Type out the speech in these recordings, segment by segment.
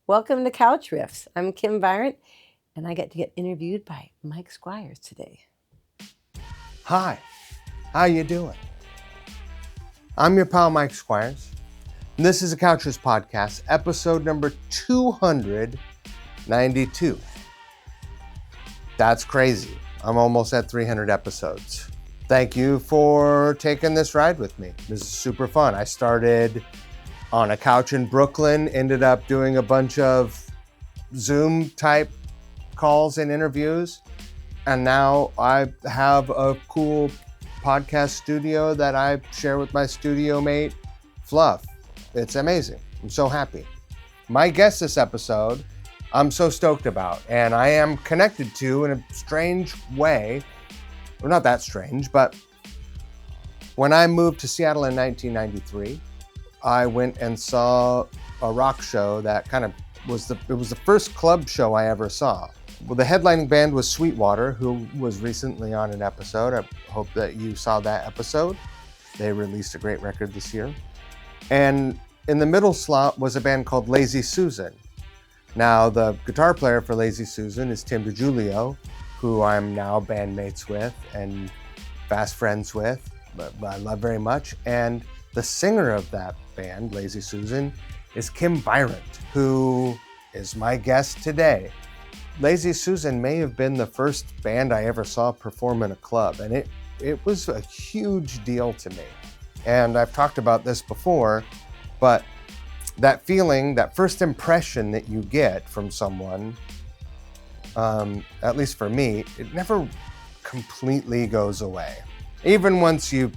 Welcome to Couch Riffs. I'm Kim Virant, and I get to get interviewed by Mike Squires today. Hi, how you doing? I'm your pal Mike Squires, and this is a Couch Riffs podcast, episode number 292. That's crazy. I'm almost at 300 episodes. Thank you for taking this ride with me. This is super fun. I started on a couch in Brooklyn, ended up doing a bunch of Zoom type calls and interviews, and now I have a cool podcast studio that I share with my studio mate, Fluff. It's amazing. I'm so happy. My guest this episode, I'm so stoked about, and I am connected to in a strange way. Well, not that strange, but when I moved to Seattle in 1993, I went and saw a rock show that kind of was the first club show I ever saw. Well, the headlining band was Sweetwater, who was recently on an episode. I hope that you saw that episode. They released a great record this year. And in the middle slot was a band called Lazy Susan. Now, the guitar player for Lazy Susan is Tim DiGiulio, who I'm now bandmates with and fast friends with, but I love very much. And the singer of that band, Lazy Susan, is Kim Virant, who is my guest today. Lazy Susan may have been the first band I ever saw perform in a club, and it was a huge deal to me. And I've talked about this before, but that feeling, that first impression that you get from someone, at least for me, it never completely goes away. Even once you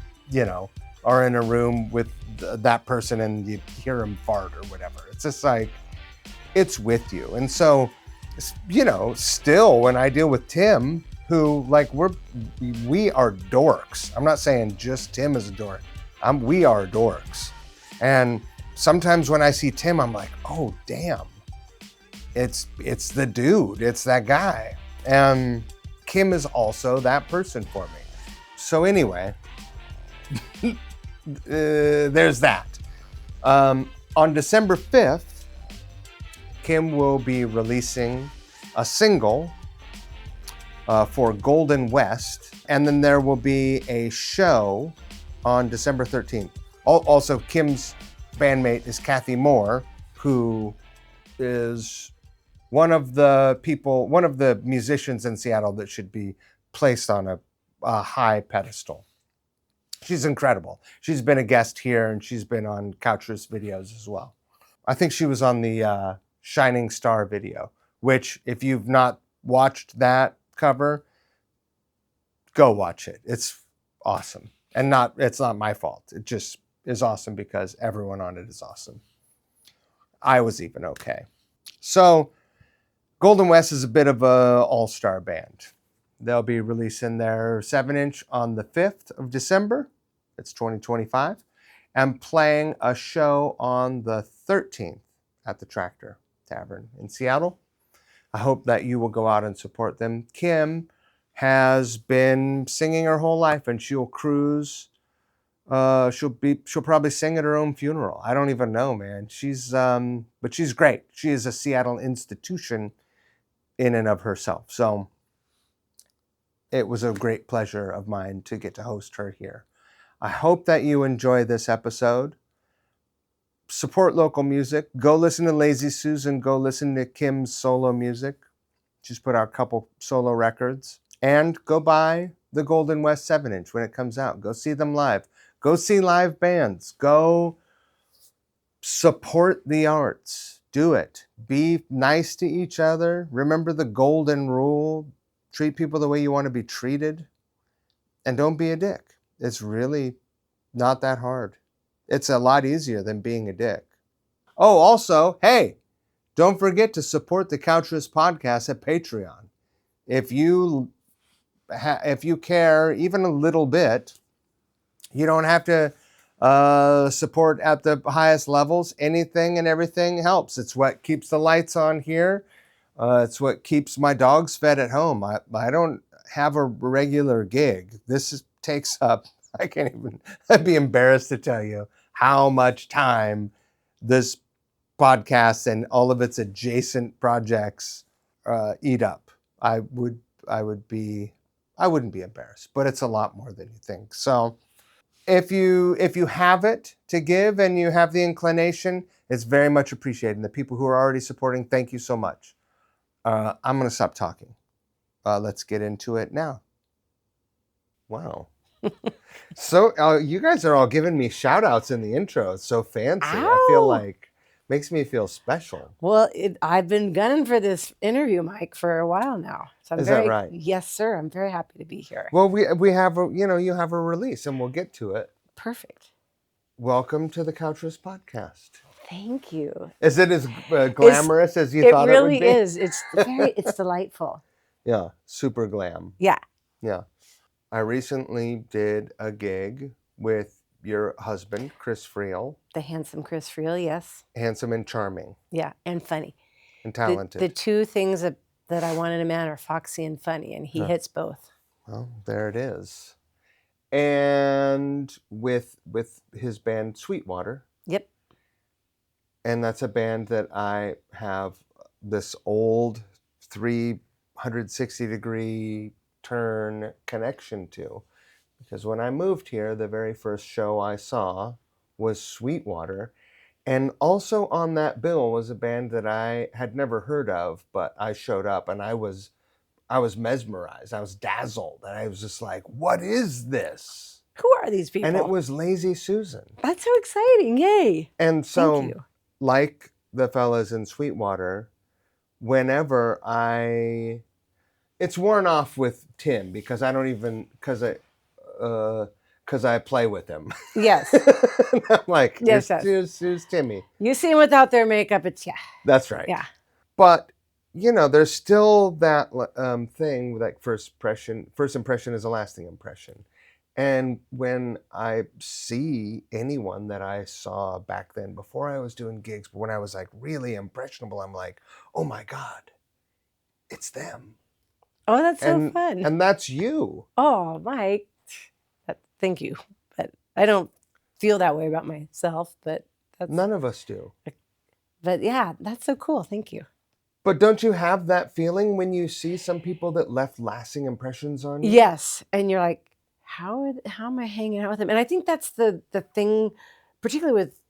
are in a room with that person and you hear him fart or whatever. It's just like, it's with you. And so, still when I deal with Tim, who we are dorks. I'm not saying just Tim is a dork. We are dorks. And sometimes when I see Tim, I'm like, oh, damn. It's the dude. It's that guy. And Kim is also that person for me. So anyway, there's that. On December 5th, Kim will be releasing a single for Golden West, and then there will be a show on December 13th. Also, Kim's bandmate is Kathy Moore, who is one of the musicians in Seattle that should be placed on a high pedestal. She's incredible. She's been a guest here, and she's been on Couch Riffs videos as well. I think she was on the Shining Star video, which if you've not watched that cover, go watch it. It's awesome. And it's not my fault. It just is awesome because everyone on it is awesome. I was even okay. So Golden West is a bit of a all-star band. They'll be releasing their 7-inch on the 5th of December. It's 2025. And playing a show on the 13th at the Tractor Tavern in Seattle. I hope that you will go out and support them. Kim has been singing her whole life, and she'll cruise. She'll probably sing at her own funeral. I don't even know, man. But she's great. She is a Seattle institution in and of herself. So it was a great pleasure of mine to get to host her here. I hope that you enjoy this episode. Support local music. Go listen to Lazy Susan. Go listen to Kim's solo music. She's put out a couple solo records. And go buy the Golden West 7-inch when it comes out. Go see them live. Go see live bands. Go support the arts. Do it. Be nice to each other. Remember the golden rule. Treat people the way you want to be treated. And don't be a dick. It's really not that hard. It's a lot easier than being a dick. Oh, also, hey, don't forget to support the Couch Riffs podcast at Patreon. If you care even a little bit, you don't have to support at the highest levels. Anything and everything helps. It's what keeps the lights on here. It's what keeps my dogs fed at home. I don't have a regular gig. This takes up, I'd be embarrassed to tell you how much time this podcast and all of its adjacent projects eat up. I wouldn't be embarrassed, but it's a lot more than you think. So if you have it to give and you have the inclination, it's very much appreciated. And the people who are already supporting, thank you so much. I'm going to stop talking. Let's get into it now. Wow. So you guys are all giving me shout outs in the intro. It's so fancy. I feel Ow! like makes me feel special. Well, I've been gunning for this interview, Mike, for a while now. So Is that right? Yes, sir. I'm very happy to be here. Well, we have you have a release and we'll get to it. Perfect. Welcome to the Couchress podcast. Thank you. Is it as glamorous as you thought it would be? It really is. It's delightful. Yeah, super glam. Yeah. Yeah. I recently did a gig with your husband, Chris Friel. The handsome Chris Friel, yes. Handsome and charming. Yeah, and funny. And talented. The two things that I want in a man are foxy and funny, and he hits both. Well, there it is. And with his band Sweetwater. Yep. And that's a band that I have this old 360-degree turn connection to. Because when I moved here, the very first show I saw was Sweetwater. And also on that bill was a band that I had never heard of, but I showed up and I was mesmerized. I was dazzled. And I was just like, what is this? Who are these people? And it was Lazy Susan. That's so exciting. Yay. And so, Thank you. like the fellas in Sweetwater, whenever it's worn off with Tim because I don't even, because I play with him. Yes. I'm like, yes, here's Timmy. You see him without their makeup, it's, yeah. That's right. Yeah. But, there's still that thing, like first impression is a lasting impression. And when I see anyone that I saw back then, before I was doing gigs, but when I was like really impressionable, I'm like, oh my God, it's them. Oh, that's so fun. And that's you. Oh, Mike. Thank you. But I don't feel that way about myself, but none of us do. But yeah, that's so cool. Thank you. But don't you have that feeling when you see some people that left lasting impressions on you? Yes. And you're like, how am I hanging out with them? And I think that's the thing, particularly with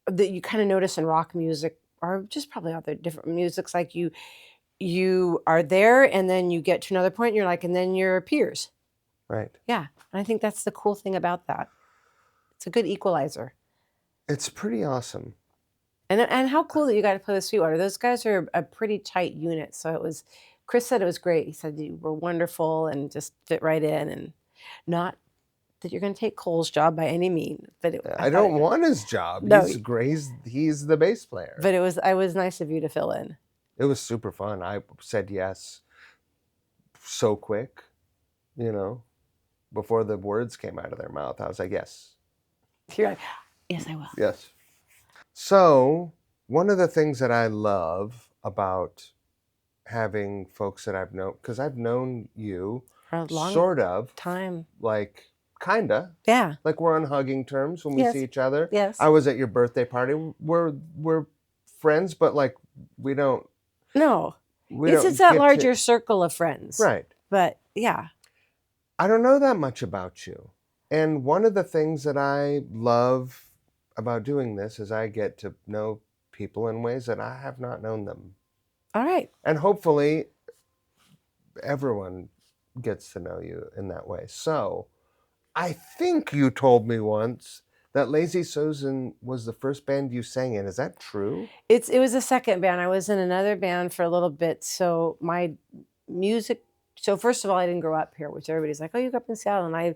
that you kind of notice in rock music or just probably other different musics, like you are there and then you get to another point and you're like, and then you're peers. Right. Yeah. And I think that's the cool thing about that. It's a good equalizer. It's pretty awesome. And how cool that you got to play with Sweetwater. Those guys are a pretty tight unit. So Chris said it was great. He said you were wonderful and just fit right in, and not that you're going to take Cole's job by any means. But I don't want his job. No, he's great. He's the bass player. But it was nice of you to fill in. It was super fun. I said yes so quick, before the words came out of their mouth. I was like, yes. You're like, yes, I will. Yes. So one of the things that I love about having folks that I've known, because I've known you for a long sort of time, like kinda, yeah, like we're on hugging terms when we see each other. Yes. I was at your birthday party. We're friends, but like we don't. No, it's that larger circle of friends, right? But yeah, I don't know that much about you, and one of the things that I love about doing this is I get to know people in ways that I have not known them. All right. And hopefully everyone gets to know you in that way. So I think you told me once that Lazy Susan was the first band you sang in. Is that true? It was a second band. I was in another band for a little bit. So my music, so first of all, I didn't grow up here, which everybody's like, oh, you grew up in Seattle. And I've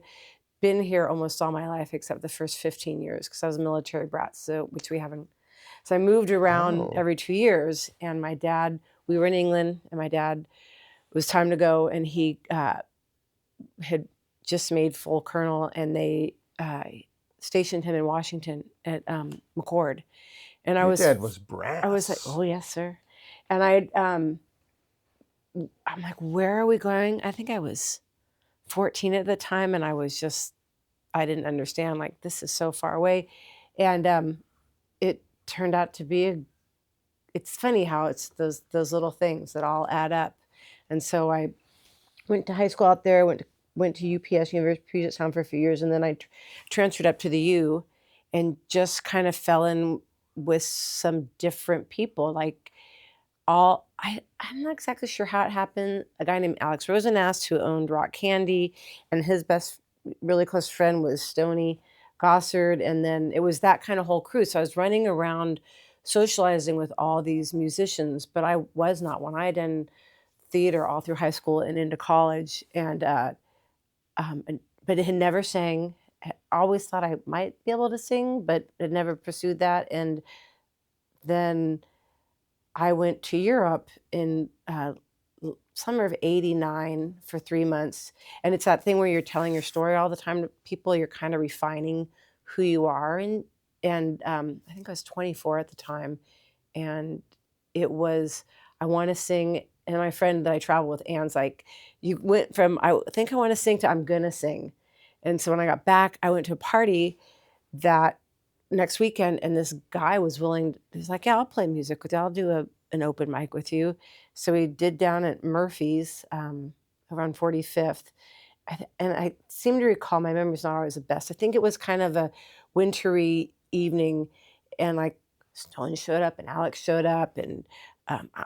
been here almost all my life except the first 15 years because I was a military brat, which we haven't. So I moved around every 2 years, and my dad, we were in England, and my dad, it was time to go, and he had just made full colonel, and they stationed him in Washington at McCord. And Your dad was brass. I was like, oh, yes, sir. And I'm like, where are we going? I think I was 14 at the time, and I didn't understand, like, this is so far away. And it turned out to be it's funny how it's those little things that all add up. And so I went to high school out there, went to UPS, University of Puget Sound, for a few years, and then I transferred up to the U, and just kind of fell in with some different people. Like I'm not exactly sure how it happened. A guy named Alex Rosenast, who owned Rock Candy, and his best, really close friend was Stoney Gossard, and then it was that kind of whole crew. So I was running around socializing with all these musicians, but I was not one. I had done theater all through high school and into college, but it had never sang. I always thought I might be able to sing, but had never pursued that. And then I went to Europe in summer of '89 for 3 months. And it's that thing where you're telling your story all the time to people. You're kind of refining who you are. And I think I was 24 at the time. And it was, I want to sing. And my friend that I travel with, Anne's like, you went from, I think I want to sing to I'm going to sing. And so when I got back, I went to a party that next weekend, and this guy was willing, he was like, yeah, I'll play music with you. I'll do an open mic with you. So we did down at Murphy's around 45th. And I seem to recall, my memory's not always the best. I think it was kind of a wintry evening, and like Stone showed up and Alex showed up, and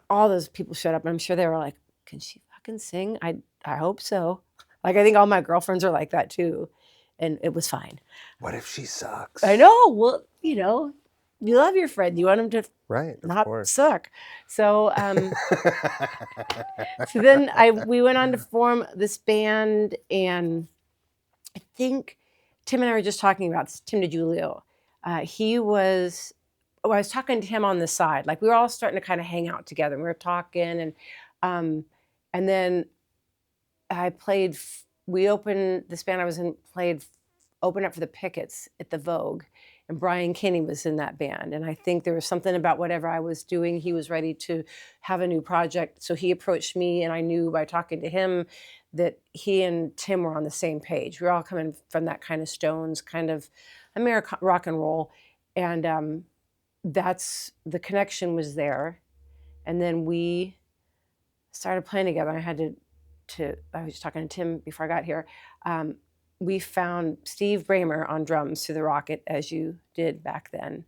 all those people showed up. And I'm sure they were like, can she fucking sing? I hope so. Like, I think all my girlfriends are like that too. And it was fine. What if she sucks? I know. Well, you love your friend. You want him to not suck. So, so then we went on to form this band, and I think Tim and I were just talking about this, Tim DiGiulio. I was talking to him on the side. Like, we were all starting to kind of hang out together. And we were talking, and then we opened, this band I was in opened up for the Pickets at the Vogue, and Brian Kinney was in that band. And I think there was something about whatever I was doing, he was ready to have a new project. So he approached me, and I knew by talking to him that he and Tim were on the same page. We were all coming from that kind of Stones, kind of American rock and roll. And that's, the connection was there. And then we started playing together. I was just talking to Tim before I got here. We found Steve Bramer on drums through the Rocket, as you did back then.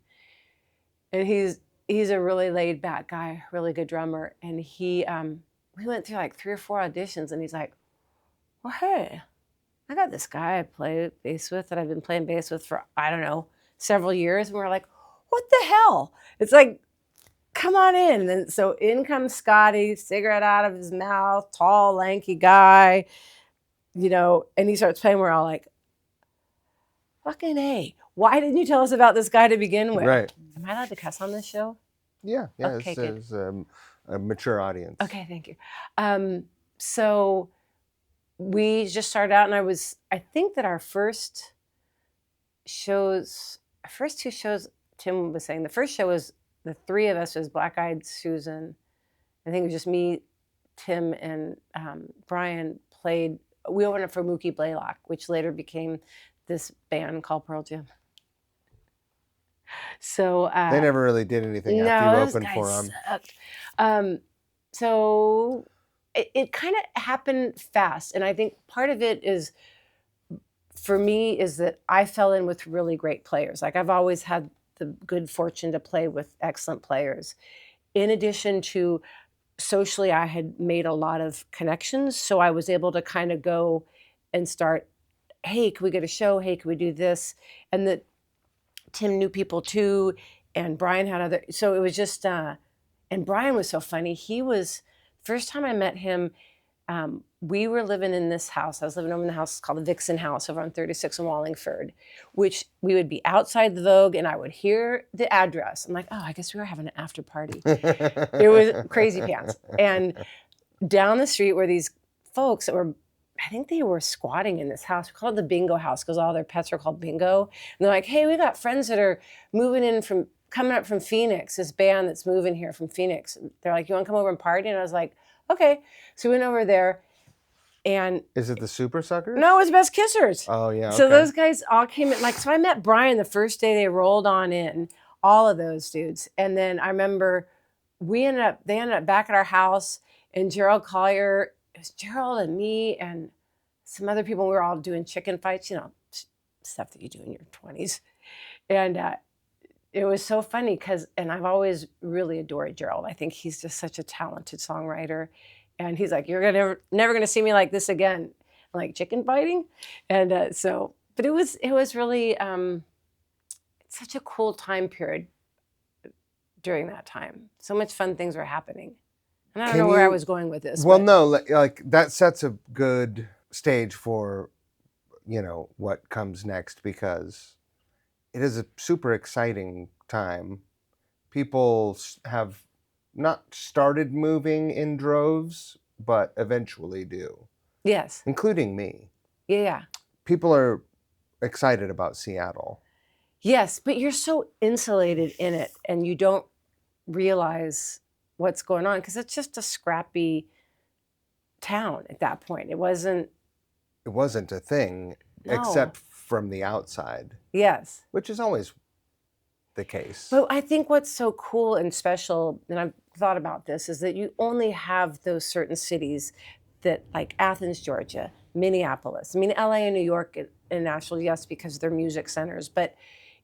And he's a really laid back guy, really good drummer. And we went through like 3 or 4 auditions, and he's like, well, hey, I got this guy I play bass with that I've been playing bass with for, I don't know, several years. And we're like, what the hell? It's like, come on in. And then, so in comes Scotty, cigarette out of his mouth, tall, lanky guy, and he starts playing. We're all like, fucking A, why didn't you tell us about this guy to begin with? Right. Am I allowed to cuss on this show? Yeah. Okay, it's a mature audience. Okay, thank you. So we just started out, and I think that our first 2 shows, Tim was saying, the first show was, the 3 of us was Black Eyed Susan. I think it was just me, Tim, and Brian played. We opened up for Mookie Blaylock, which later became this band called Pearl Jam. So they never really did anything after you opened for them. So it kind of happened fast, and I think part of it is, for me, is that I fell in with really great players. Like, I've always had the good fortune to play with excellent players. In addition to, socially, I had made a lot of connections, so I was able to kind of go and start, hey, can we get a show? Hey, can we do this? And that Tim knew people too, and Brian had other, so it was just, and Brian was so funny. First time I met him, we were living in this house. I was living over in the house called the Vixen House over on 36 in Wallingford, which we would be outside the Vogue, and I would hear the address. I'm like, oh, I guess we were having an after party. It was crazy pants. And down the street were these folks that were, I think they were squatting in this house. We called it the Bingo House because all their pets are called Bingo. And they're like, hey, we got friends that are coming up from Phoenix, this band that's moving here from Phoenix. And they're like, you want to come over and party? And I was like, okay. So we went over there. And is it the Super Suckers? No, it was Best Kissers. Oh, yeah. So those guys all came in. So I met Brian the first day they rolled on in, all of those dudes. And then I remember they ended up back at our house, and Gerald Collier, it was Gerald and me and some other people. We were all doing chicken fights, stuff that you do in your 20s. And it was so funny and I've always really adored Gerald. I think he's just such a talented songwriter. And he's like, you're never gonna see me like this again. I'm like, chicken fighting? And but it was really such a cool time period during that time. So much fun things were happening. And I don't know where I was going with this. Well, no, like that sets a good stage for, what comes next, because it is a super exciting time. People have not started moving in droves, but eventually do. Yes. Including me. Yeah. People are excited about Seattle. Yes, but you're so insulated in it and you don't realize what's going on because it's just a scrappy town at that point. It wasn't a thing except from the outside. Yes. Which is always the case. But I think what's so cool and special, and I've thought about this, is that you only have those certain cities that, like Athens, Georgia, Minneapolis. I mean, LA and New York and Nashville, yes, because they're music centers, but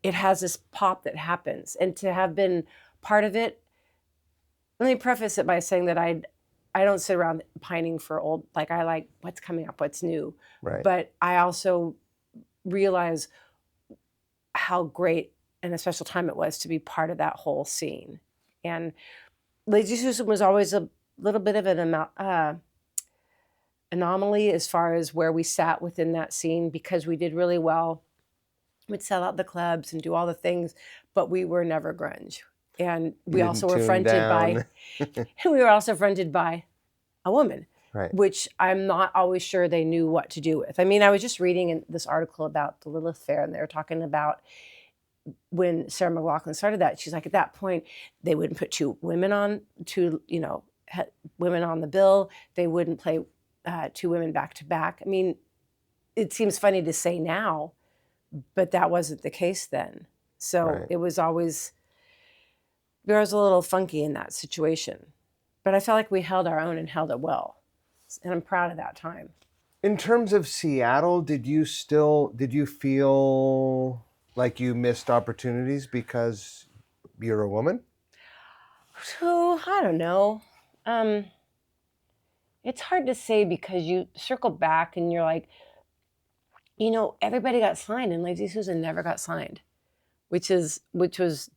it has this pop that happens. And to have been part of it, let me preface it by saying that I don't sit around pining for old, like I like what's coming up, what's new. Right. But I also realize how great and a special time it was to be part of that whole scene. And Lazy Susan was always a little bit of an anomaly as far as where we sat within that scene because we did really well. We'd sell out the clubs and do all the things, but we were never grunge. And we also were fronted by a woman, right, which I'm not always sure they knew what to do with. I mean, I was just reading in this article about the Lilith Fair, and they were talking about when Sarah McLachlan started that. She's like, at that point, they wouldn't put women on the bill. They wouldn't play two women back to back. I mean, it seems funny to say now, but that wasn't the case then. So right. It was always, there was a little funky in that situation. But I felt like we held our own and held it well. And I'm proud of that time. In terms of Seattle, did you feel like you missed opportunities because you're a woman? So, I don't know. It's hard to say because you circle back and you're like, everybody got signed and Lazy Susan never got signed, which was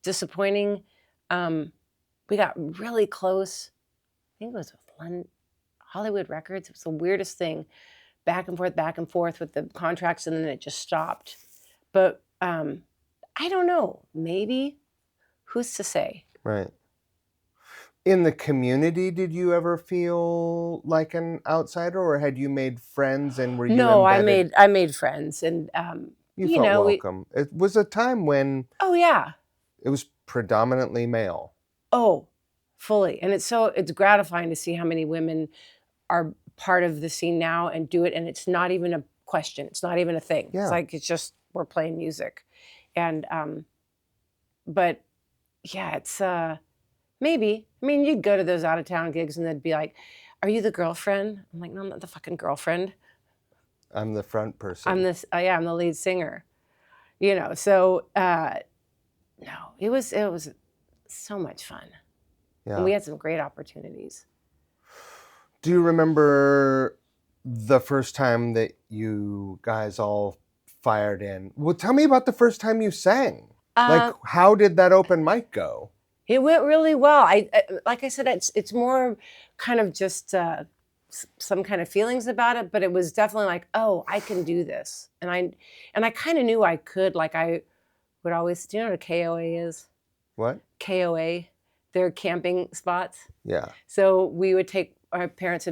disappointing. We got really close. I think it was with Hollywood Records. It was the weirdest thing, back and forth with the contracts, and then it just stopped. But I don't know. Maybe, who's to say? Right. In the community, did you ever feel like an outsider, or had you made friends and were you embedded? I made friends, and you felt welcome. It was a time when it was predominantly male. Oh, fully. And it's gratifying to see how many women are part of the scene now and do it. And it's not even a question. It's not even a thing. Yeah. It's like, it's just, we're playing music. And, but yeah, it's, maybe, I mean, you'd go to those out of town gigs and they'd be like, are you the girlfriend? I'm like, no, I'm not the fucking girlfriend. I'm the front person. I'm the lead singer, so, no, it was so much fun. Yeah. And we had some great opportunities. Do you remember the first time that you guys all fired in? Well, tell me about the first time you sang. How did that open mic go? It went really well. I like I said, it's more kind of just some kind of feelings about it, but it was definitely like, oh, I can do this, and I kind of knew I could. Like I would always, do you know what a KOA is? What? KOA. They're camping spots. Yeah. So our parents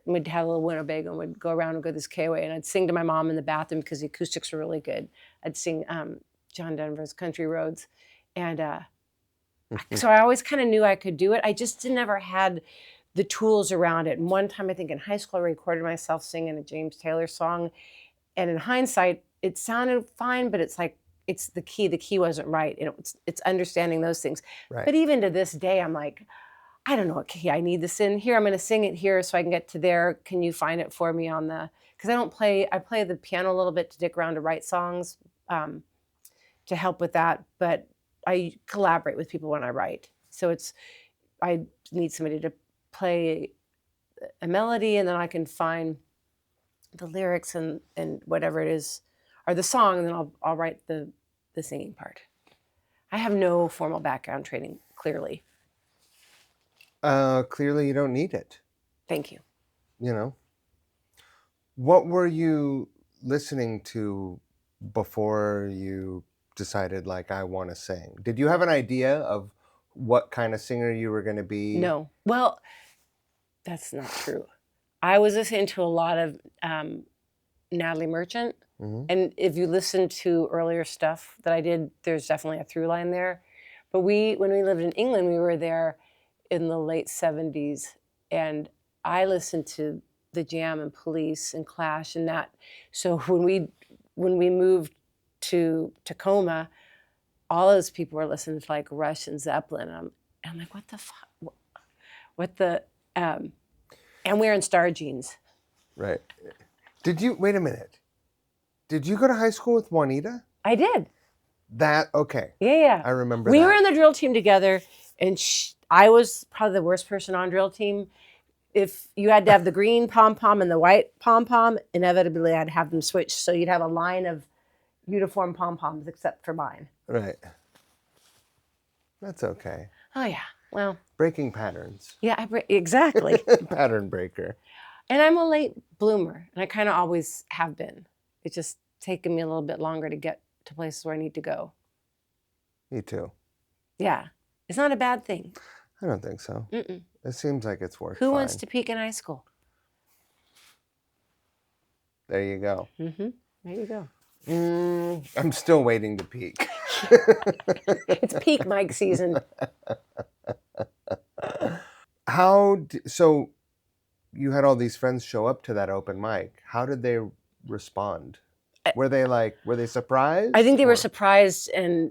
we'd have a little Winnebago and we'd go around and go to this KOA, and I'd sing to my mom in the bathroom because the acoustics were really good. I'd sing John Denver's Country Roads. And so I always kind of knew I could do it. I just never had the tools around it. And one time, I think in high school, I recorded myself singing a James Taylor song. And in hindsight, it sounded fine, but it's like, it's the key wasn't right, and it's understanding those things. Right. But even to this day, I'm like, I don't know what key I need this in. Here, I'm going to sing it here so I can get to there. Can you find it for me on the? Because I play the piano a little bit to dick around to write songs, to help with that. But I collaborate with people when I write. So I need somebody to play a melody, and then I can find the lyrics and whatever it is, or the song, and then I'll write the singing part. I have no formal background training, clearly. Clearly you don't need it. Thank you. You know, what were you listening to before you decided, like, I want to sing? Did you have an idea of what kind of singer you were going to be? No. Well, that's not true. I was listening to a lot of Natalie Merchant. Mhm. And if you listen to earlier stuff that I did, there's definitely a through line there. But when we lived in England, we were there in the late 70s. And I listened to The Jam and Police and Clash and that. So when we moved to Tacoma, all those people were listening to like Rush and Zeppelin. And I'm like, what the fuck? What the... and wearing star jeans. Right. Wait a minute. Did you go to high school with Juanita? I did. Okay. Yeah. I remember we that. were in the drill team together, and I was probably the worst person on drill team. If you had to have the green pom-pom and the white pom-pom, inevitably I'd have them switched. So you'd have a line of uniform pom-poms except for mine. Right. That's okay. Oh, yeah. Well. Breaking patterns. Yeah, exactly. Pattern breaker. And I'm a late bloomer, and I kind of always have been. It's just taken me a little bit longer to get to places where I need to go. Me too. Yeah. It's not a bad thing. I don't think so. Mm-mm. It seems like it's worked Who fine. wants to peak in high school? There you go. Mm-hmm. There you go. I'm still waiting to peak. It's peak Mike season. So you had all these friends show up to that open mic. How did they respond? Were they surprised? I think they were surprised, and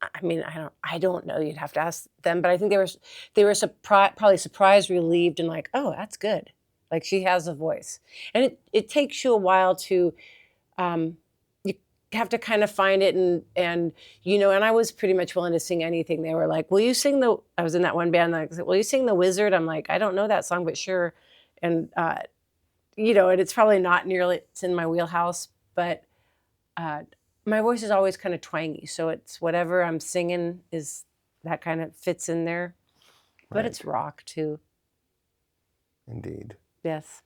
I mean, I don't know. You'd have to ask them, but I think they were probably surprised, relieved, and like, oh, that's good. Like, she has a voice, and it takes you a while to, you have to kind of find it, and and I was pretty much willing to sing anything. They were like, will you sing I was in that one band, like, will you sing The Wizard? I'm like, I don't know that song, but sure. And and it's probably not nearly, it's in my wheelhouse, but my voice is always kind of twangy. So it's whatever I'm singing is that kind of fits in there, but Right. It's rock too. Indeed. Yes.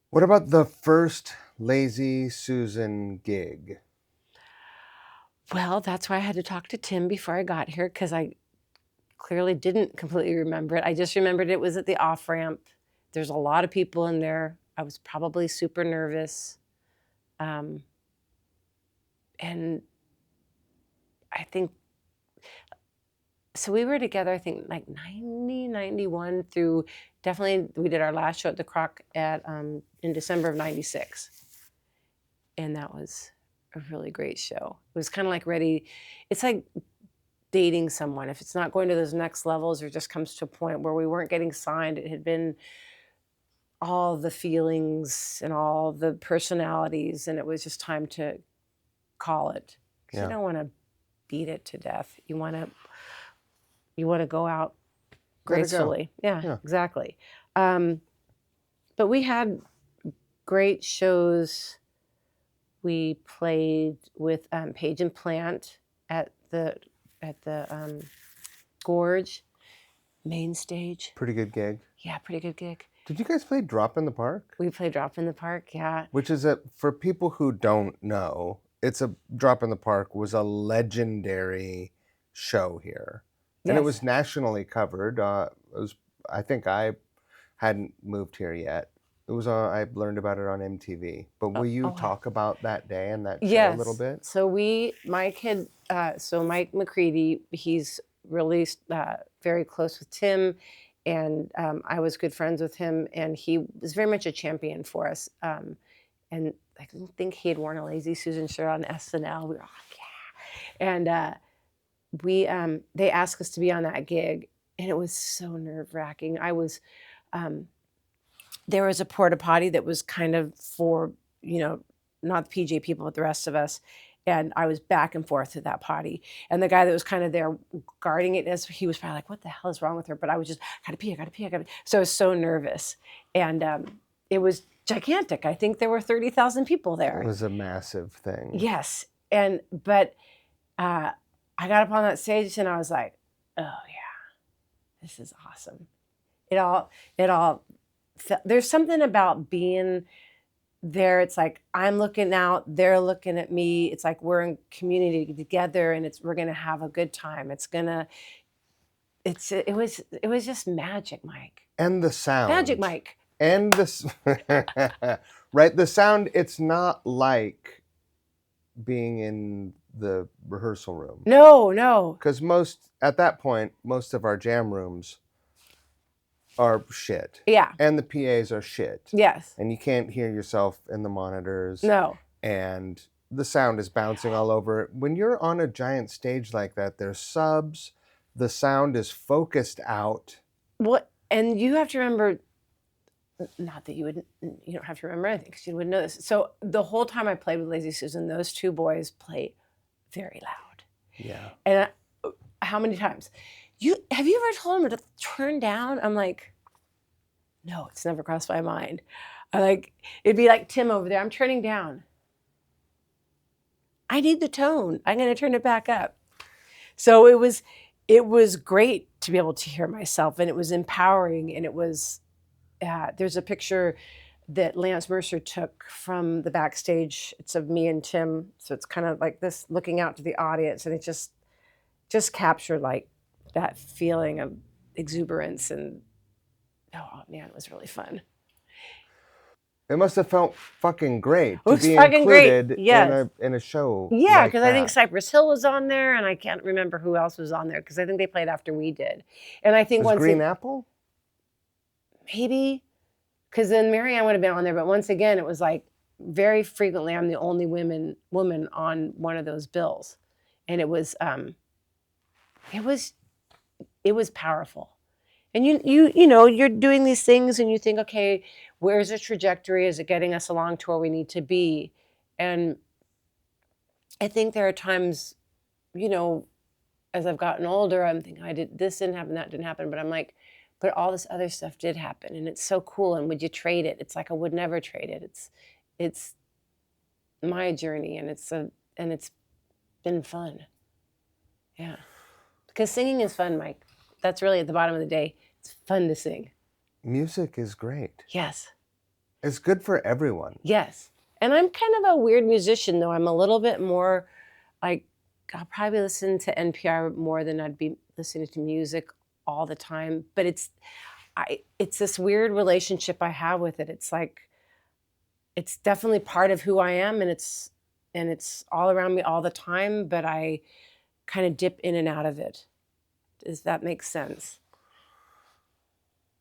What about the first Lazy Susan gig? Well, that's why I had to talk to Tim before I got here, because I clearly didn't completely remember it. I just remembered it was at the off-ramp. There's a lot of people in there. I was probably super nervous. And I think, so we were together, I think, like 90, 91 through, definitely, we did our last show at the Croc in December of 96. And that was a really great show. It was kind of like it's like dating someone. If it's not going to those next levels, or just comes to a point where we weren't getting signed, it had been all the feelings and all the personalities, and it was just time to call it. 'Cause you don't want to beat it to death. You want to go out gracefully. Yeah, exactly. But we had great shows. We played with Page and Plant at the Gorge main stage. Pretty good gig. Yeah, pretty good gig. Did you guys play Drop in the Park? We played Drop in the Park, yeah. Which is for people who don't know, Drop in the Park was a legendary show here. And it was nationally covered. I think I hadn't moved here yet. I learned about it on MTV. But will you talk about that day and that show a little bit? So Mike McCready, he's really very close with Tim, and I was good friends with him, and he was very much a champion for us. And and I didn't think he had worn a Lazy Susan shirt on SNL. We were like, yeah. And they asked us to be on that gig, and it was so nerve-wracking. There was a porta potty that was kind of for, not the PJ people, but the rest of us. And I was back and forth to that potty. And the guy that was kind of there guarding it, he was probably like, what the hell is wrong with her? But I was just, gotta pee, I gotta pee, I gotta pee. So I was so nervous. And it was gigantic. I think there were 30,000 people there. It was a massive thing. Yes. But I got up on that stage and I was like, oh yeah, this is awesome. It all, there's something about being there. It's like I'm looking out, they're looking at me. It's like we're in community together, and we're gonna have a good time. It was just magic, Mike. And the sound. Magic, Mike. And this, right? The sound. It's not like being in the rehearsal room. No. Because at that point, most of our jam rooms are shit. Yeah. And the PAs are shit. Yes. And you can't hear yourself in the monitors. No. And the sound is bouncing all over. When you're on a giant stage like that, there's subs, the sound is focused out. What? And you have to remember, not that you don't have to remember anything because you wouldn't know this. So the whole time I played with Lazy Susan, those two boys played very loud. Yeah. And how many times? Have you ever told him to turn down? I'm like, no, it's never crossed my mind. It'd be like Tim over there. I'm turning down. I need the tone. I'm going to turn it back up. So it was great to be able to hear myself, and it was empowering. And it was, there's a picture that Lance Mercer took from the backstage. It's of me and Tim. So it's kind of like this, looking out to the audience, and it just captured like that feeling of exuberance. And oh man, it was really fun. It must have felt fucking great to be included in a show. Yeah, because I think Cypress Hill was on there, and I can't remember who else was on there because I think they played after we did. And I think was Green Apple? Maybe, because then Marianne would have been on there. But once again, it was like very frequently I'm the only woman on one of those bills, and it was powerful. And you're doing these things and you think, okay, where's the trajectory? Is it getting us along to where we need to be? And I think there are times, as I've gotten older, I'm thinking, this didn't happen, that didn't happen. But I'm like, but all this other stuff did happen, and it's so cool. And would you trade it? It's like I would never trade it. It's my journey, and it's been fun. Yeah. Because singing is fun, Mike. That's really at the bottom of the day. It's fun to sing. Music is great. Yes. It's good for everyone. Yes. And I'm kind of a weird musician, though. I'm a little bit more like, I'll probably listen to NPR more than I'd be listening to music all the time. But it's this weird relationship I have with it. It's like, it's definitely part of who I am, and it's all around me all the time, but I kind of dip in and out of it. Does that make sense?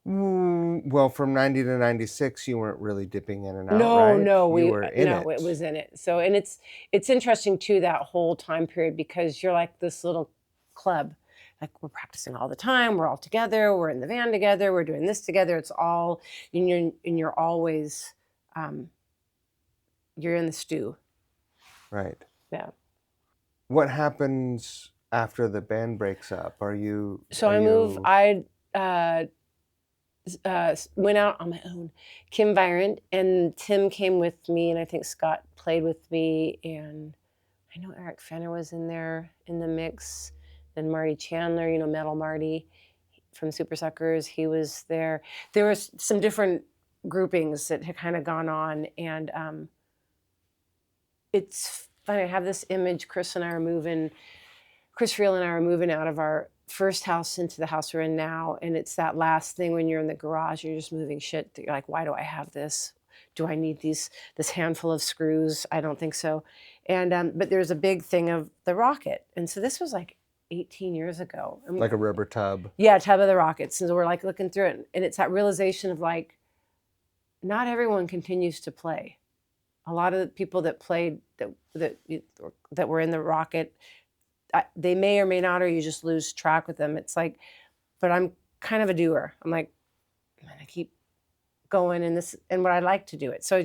Well, from 90 to 96, you weren't really dipping in and out, right? No, you were in it. It was in it. So, and it's interesting too, that whole time period, because you're like this little club. Like, we're practicing all the time. We're all together. We're in the van together. We're doing this together. It's all, and you're always, you're in the stew. Right. Yeah. What happens after the band breaks up? I went out on my own. Kim Virant and Tim came with me, and I think Scott played with me, and I know Eric Fenner was in there in the mix. Then Marty Chandler, Metal Marty from Super Suckers, he was there. There was some different groupings that had kind of gone on, and it's funny. I have this image. Chris Friel and I are moving out of our first house into the house we're in now, and it's that last thing when you're in the garage, you're just moving shit. You're like, why do I have this? Do I need this handful of screws? I don't think so. And but there's a big thing of the rocket, and so this was like 18 years ago. Like a rubber tub. Yeah, tub of the rockets. And so we're like looking through it, and it's that realization of like, not everyone continues to play. A lot of the people that played that were in the Rocket, they may or may not, or you just lose track with them. It's like, but I'm kind of a doer. I'm like, I'm gonna keep going in this and what I like to do it. So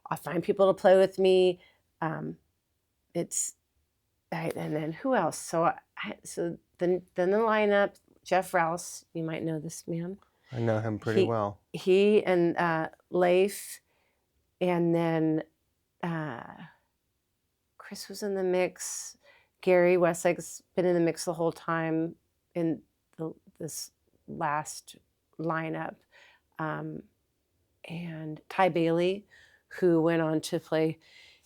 I find people to play with me. It's and then who else? So then the lineup, Jeff Rouse, you might know this man. I know him pretty well. He and Leif, and then Chris was in the mix. Gary Westlake's been in the mix the whole time in this last lineup. And Ty Bailey, who went on to play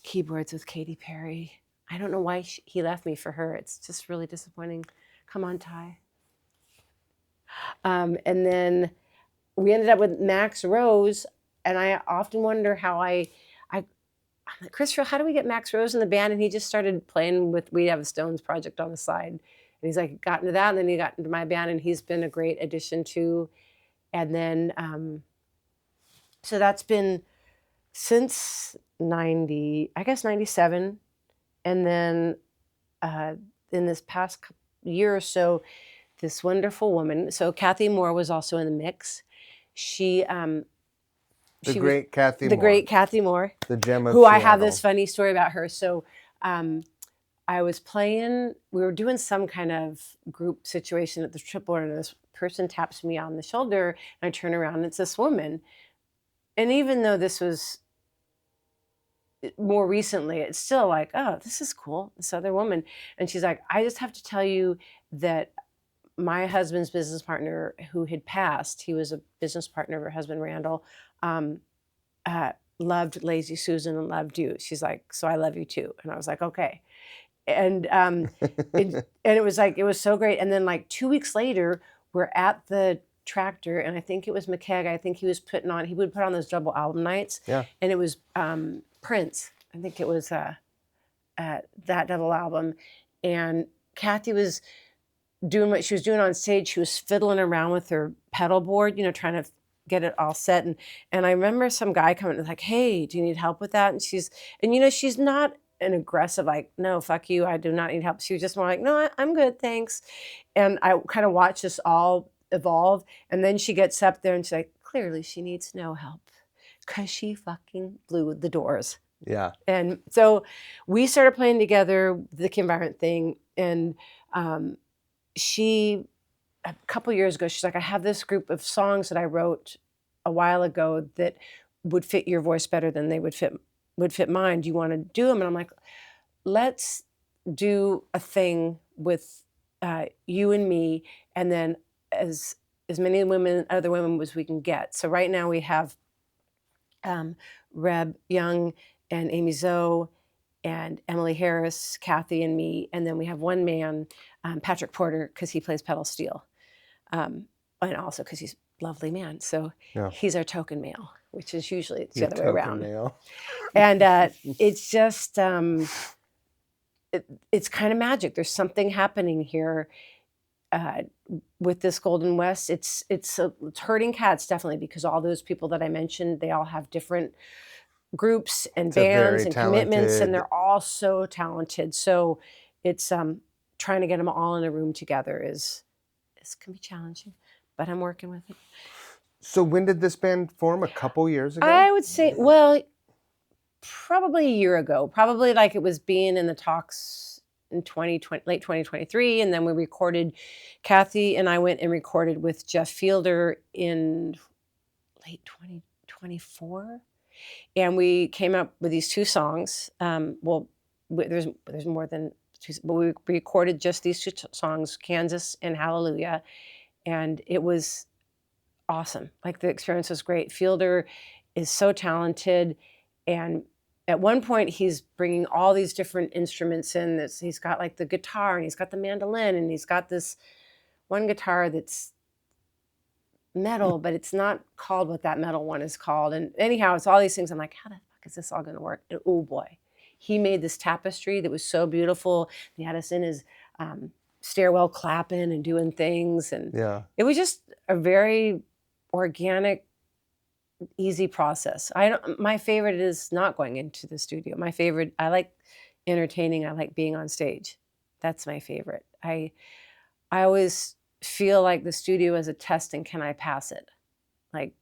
keyboards with Katy Perry. I don't know why he left me for her. It's just really disappointing. Come on, Ty. And then we ended up with Max Rose, and I often wonder how I'm like, Christopher, how do we get Max Rose in the band? And he just started playing with, we have a Stones project on the side. And he's like, got into that, and then he got into my band, and he's been a great addition too. And then, so that's been since 97. And then in this past year or so, this wonderful woman, so Kathy Moore was also in the mix. The great Kathy Moore, the gem of who Seattle. I have this funny story about her. So I was playing, we were doing some kind of group situation at the Triple, and this person taps me on the shoulder, and I turn around, and it's this woman. And even though this was more recently, it's still like, oh, this is cool, this other woman. And she's like, I just have to tell you that my husband's business partner, who had passed, he was a business partner of her husband, Randall, loved Lazy Susan and loved you. She's like, so I love you too. And I was like, okay. And it was like, it was so great. And then like 2 weeks later, we're at the Tractor, and I think it was McKeg. I think he would put on those double album nights. Yeah. And it was Prince. I think it was that double album. And Kathy was doing what she was doing on stage. She was fiddling around with her pedal board, trying to get it all set. And I remember some guy coming and like, hey, do you need help with that? And she's not an aggressive, like, no, fuck you, I do not need help. She was just more like, no, I'm good, thanks. And I kind of watched this all evolve. And then she gets up there and she's like, clearly she needs no help because she fucking blew the doors. Yeah. And so we started playing together, the Kim Virant thing. And she, a couple years ago, she's like, I have this group of songs that I wrote a while ago that would fit your voice better than they would fit mine. Do you want to do them? And I'm like, let's do a thing with you and me, and then as many other women as we can get. So right now we have Reb Young and Amy Zoe and Emily Harris, Kathy, and me. And then we have one man, Patrick Porter, because he plays pedal steel. And also because he's a lovely man. So he's our token male, which is usually the other way around. Male. And it's just, it's kind of magic. There's something happening here with this Golden West. It's herding cats, definitely, because all those people that I mentioned, they all have different groups and bands and commitments, and they're all so talented. So it's trying to get them all in a room together can be challenging, but I'm working with it. So when did this band form? A couple years ago? I would say, well, probably a year ago. Probably like it was being in the talks in late 2023, and then we recorded. Kathy and I went and recorded with Jeff Fielder in late 2024. And we came up with these two songs. There's more than two, but we recorded just these two songs, Kansas and Hallelujah. And it was awesome. Like, the experience was great. Fielder is so talented. And at one point he's bringing all these different instruments in. He's got like the guitar, and he's got the mandolin, and he's got this one guitar that's metal, but it's not called what that metal one is called. And anyhow, it's all these things. I'm like, how the fuck is this all going to work? And oh boy, he made this tapestry that was so beautiful. He had us in his stairwell clapping and doing things. And it was just a very organic easy process. My favorite is not going into the studio. My favorite, I like entertaining. I like being on stage. That's my favorite. I always feel like the studio is a test, and can I pass it? Like,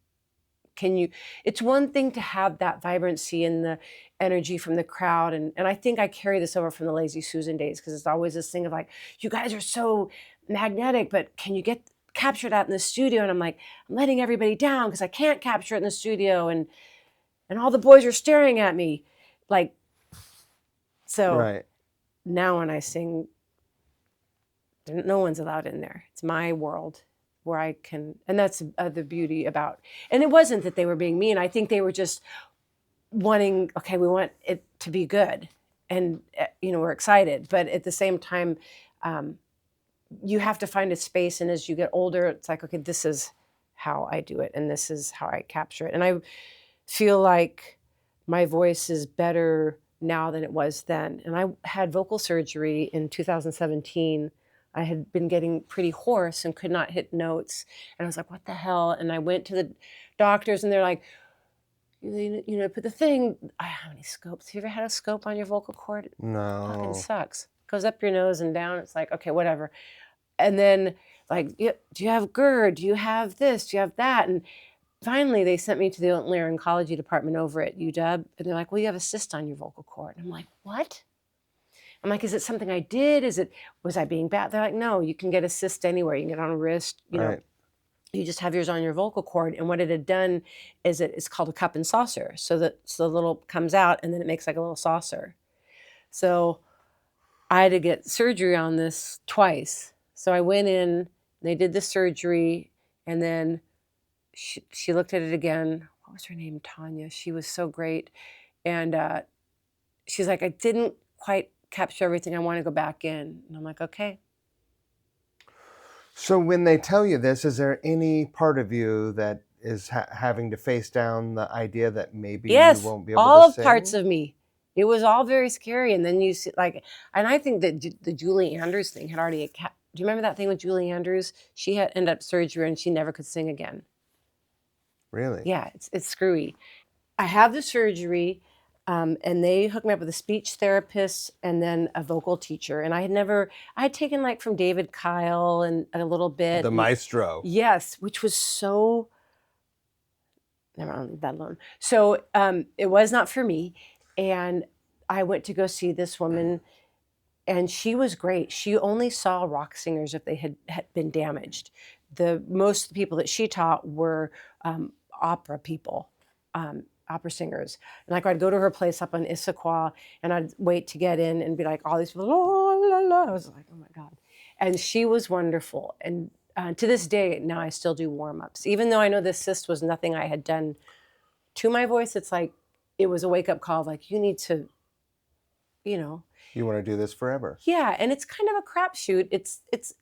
can you, it's one thing to have that vibrancy and the energy from the crowd. And I think I carry this over from the Lazy Susan days, because it's always this thing of like, you guys are so magnetic, but can you capture that in the studio? And I'm like, I'm letting everybody down because I can't capture it in the studio. And all the boys are staring at me. Like, so Right. now when I sing, no one's allowed in there. It's my world where I can, and that's the beauty about, and it wasn't that they were being mean. I think they were just wanting, okay, we want it to be good. And, we're excited. But at the same time, you have to find a space. And as you get older, it's like, okay, this is how I do it. And this is how I capture it. And I feel like my voice is better now than it was then. And I had vocal surgery in 2017. I had been getting pretty hoarse and could not hit notes. And I was like, what the hell? And I went to the doctors, and they're like, put the thing, how many scopes? Have you ever had a scope on your vocal cord? It fucking No. sucks. Goes up your nose and down. It's like, okay, whatever. And then like, do you have GERD? Do you have this? Do you have that? And finally they sent me to the otolaryngology department over at UW. And they're like, well, you have a cyst on your vocal cord. And I'm like, what? I'm like, is it something I did? Was I being bad? They're like, no, you can get a cyst anywhere. You can get it on a wrist, Right. You just have yours on your vocal cord. And what it had done is it's called a cup and saucer. So the little comes out, and then it makes like a little saucer. So I had to get surgery on this twice. So I went in, they did the surgery, and then she looked at it again. What was her name? Tanya. She was so great. And she's like, I didn't quite capture everything. I want to go back in. And I'm like, okay. So when they tell you this, is there any part of you that is having to face down the idea that maybe you won't be able all to of sing? parts of me. It was all very scary. And then you see, like, and I think that the Julie Andrews thing had already, do you remember that thing with Julie Andrews? She had ended up surgery and she never could sing again. Really? Yeah, it's screwy. I have the surgery, and they hooked me up with a speech therapist and then a vocal teacher. And I had taken like from David Kyle and a little bit. The maestro. Yes, which was so, never mind, leave that alone. So it was not for me. And I went to go see this woman, and she was great. She only saw rock singers if they had been damaged. Most of the people that she taught were opera people, opera singers. And like I'd go to her place up on Issaquah, and I'd wait to get in and be like, all these people, la, la, la. I was like, oh my God. And she was wonderful. And to this day, now I still do warm-ups. Even though I know this cyst was nothing I had done to my voice, it's like, it was a wake-up call. Like, you need to, You want to do this forever. Yeah, and it's kind of a crapshoot. It's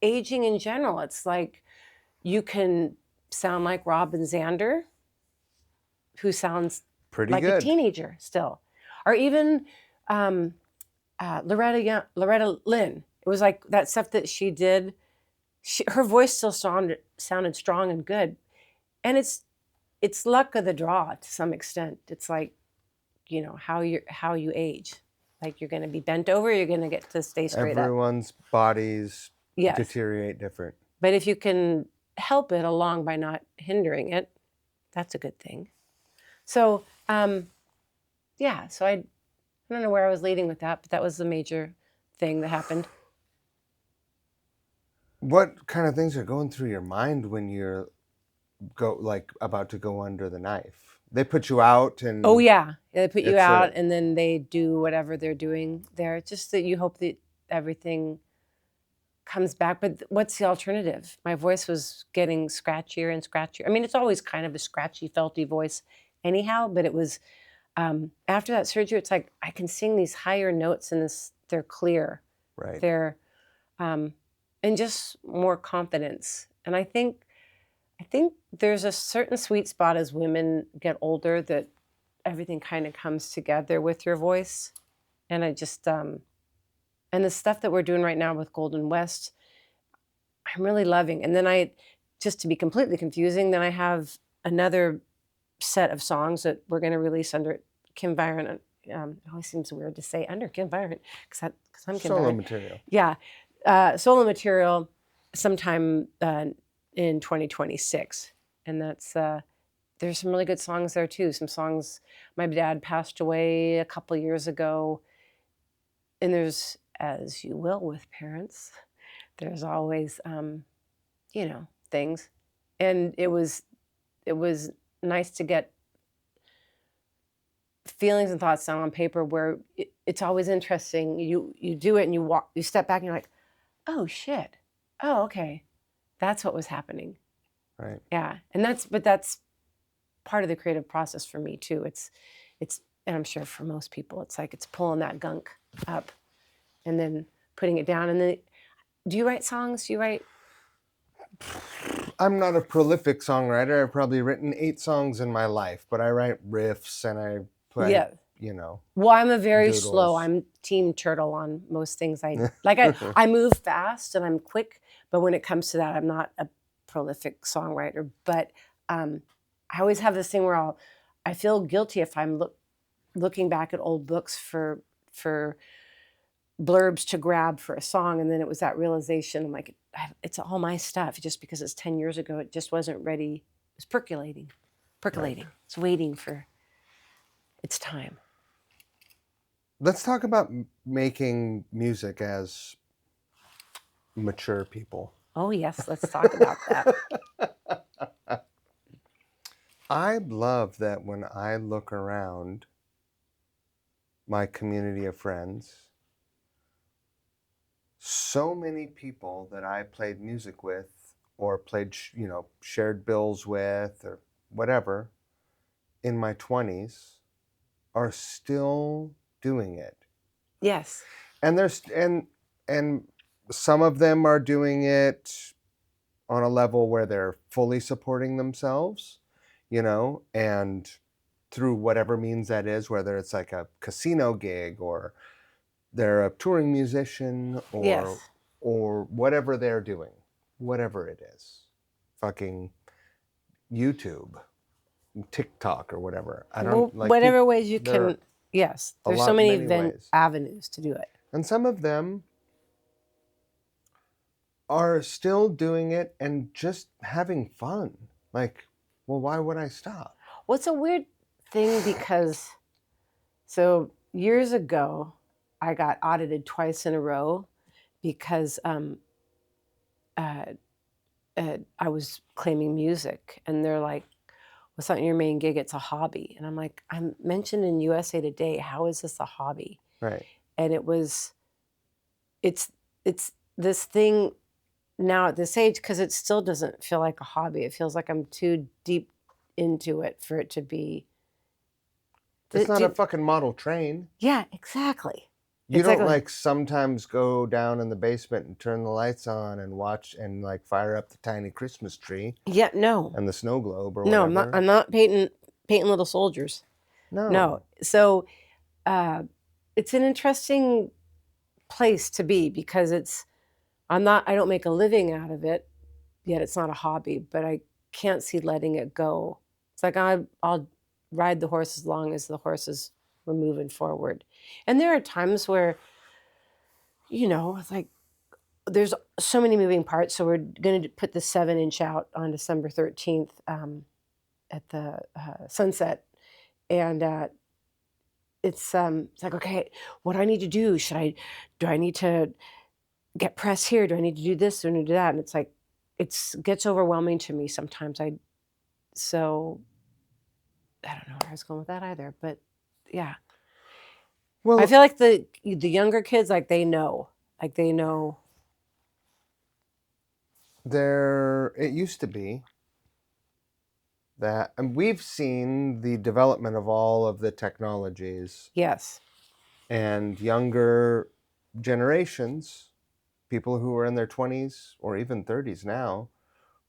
aging in general. It's like, you can sound like Robin Zander, who sounds Pretty like good. a teenager still, or even Loretta Lynn. It was like that stuff that she did. Her voice still sounded strong and good, and it's luck of the draw to some extent. It's like, how you age. Like, you're going to be bent over, you're going to get to stay straight up. Everyone's bodies Yes. deteriorate different. But if you can help it along by not hindering it, that's a good thing. So, yeah, so I don't know where I was leading with that, but that was the major thing that happened. What kind of things are going through your mind when you're about to go under the knife? They put you out and Oh yeah, they put you It's out and then they do whatever they're doing there. It's just that you hope that everything comes back. But what's the alternative? My voice was getting scratchier and scratchier. I mean, it's always kind of a scratchy, felty voice anyhow, but it was after that surgery, it's like I can sing these higher notes and they're clear. right. They're and just more confidence. And I think there's a certain sweet spot as women get older that everything kind of comes together with your voice. And I just and the stuff that we're doing right now with Golden West, I'm really loving. And then just to be completely confusing, then I have another set of songs that we're going to release under Kim Virant. It always seems weird to say under Kim Virant because I'm Kim Solo Virant. material. Yeah, solo material sometime in 2026, and that's there's some really good songs there too. Some songs. My dad passed away a couple years ago, and there's, as you will with parents, there's always things, and it was nice to get feelings and thoughts down on paper where it's always interesting. You do it and you step back and you're like, oh shit, oh okay, that's what was happening. Right. Yeah, and that's part of the creative process for me too. It's and I'm sure for most people it's like it's pulling that gunk up and then putting it down. And then, do you write songs? Do you write? I'm not a prolific songwriter. I've probably written 8 songs in my life, but I write riffs and I play, Yeah. Well, I'm a very slow. doodles. I'm team turtle on most things. I move fast and I'm quick, but when it comes to that, I'm not a prolific songwriter. But I always have this thing where I feel guilty if I'm looking back at old books for blurbs to grab for a song, and then it was that realization. I'm like, it's all my stuff. Just because it's 10 years ago, it just wasn't ready. It was percolating. Right. It's waiting for its time. Let's talk about making music as mature people. Oh yes, let's talk about that. I love that when I look around my community of friends, so many people that I played music with or played, shared bills with or whatever in my 20s are still doing it. Yes. And and some of them are doing it on a level where they're fully supporting themselves, and through whatever means that is, whether it's like a casino gig or they're a touring musician Yes. or whatever they're doing, whatever it is, fucking YouTube, TikTok or whatever. I don't like whatever ways you there can. Yes, a there's so lot many many ways. avenues to do it. And some of them are still doing it and just having fun. Like, well, why would I stop? Well, it's a weird thing because so years ago, I got audited twice in a row because I was claiming music, and they're like, "Well, it's not your main gig; it's a hobby." And I'm like, "I'm mentioned in USA Today. How is this a hobby?" Right. And it's this thing now at this age because it still doesn't feel like a hobby. It feels like I'm too deep into it for it to be. It's not a fucking model train. Yeah, exactly. You don't like sometimes go down in the basement and turn the lights on and watch and like fire up the tiny Christmas tree. Yeah, no. And the snow globe or No, whatever. I'm not painting little soldiers. No. So it's an interesting place to be because I don't make a living out of it, yet it's not a hobby, but I can't see letting it go. It's like I'll ride the horse as long as the horses were moving forward. And there are times where, it's like there's so many moving parts. So we're going to put the 7-inch out on December 13th at the Sunset. And it's like, okay, what do I need to do? Do I need to get press here? Do I need to do this? Do I need to do that? And it's like, it gets overwhelming to me sometimes. So I don't know where I was going with that either, but yeah. Well, I feel like the younger kids, like they know. It used to be that, and we've seen the development of all of the technologies. Yes. And younger generations, people who are in their 20s or even 30s now,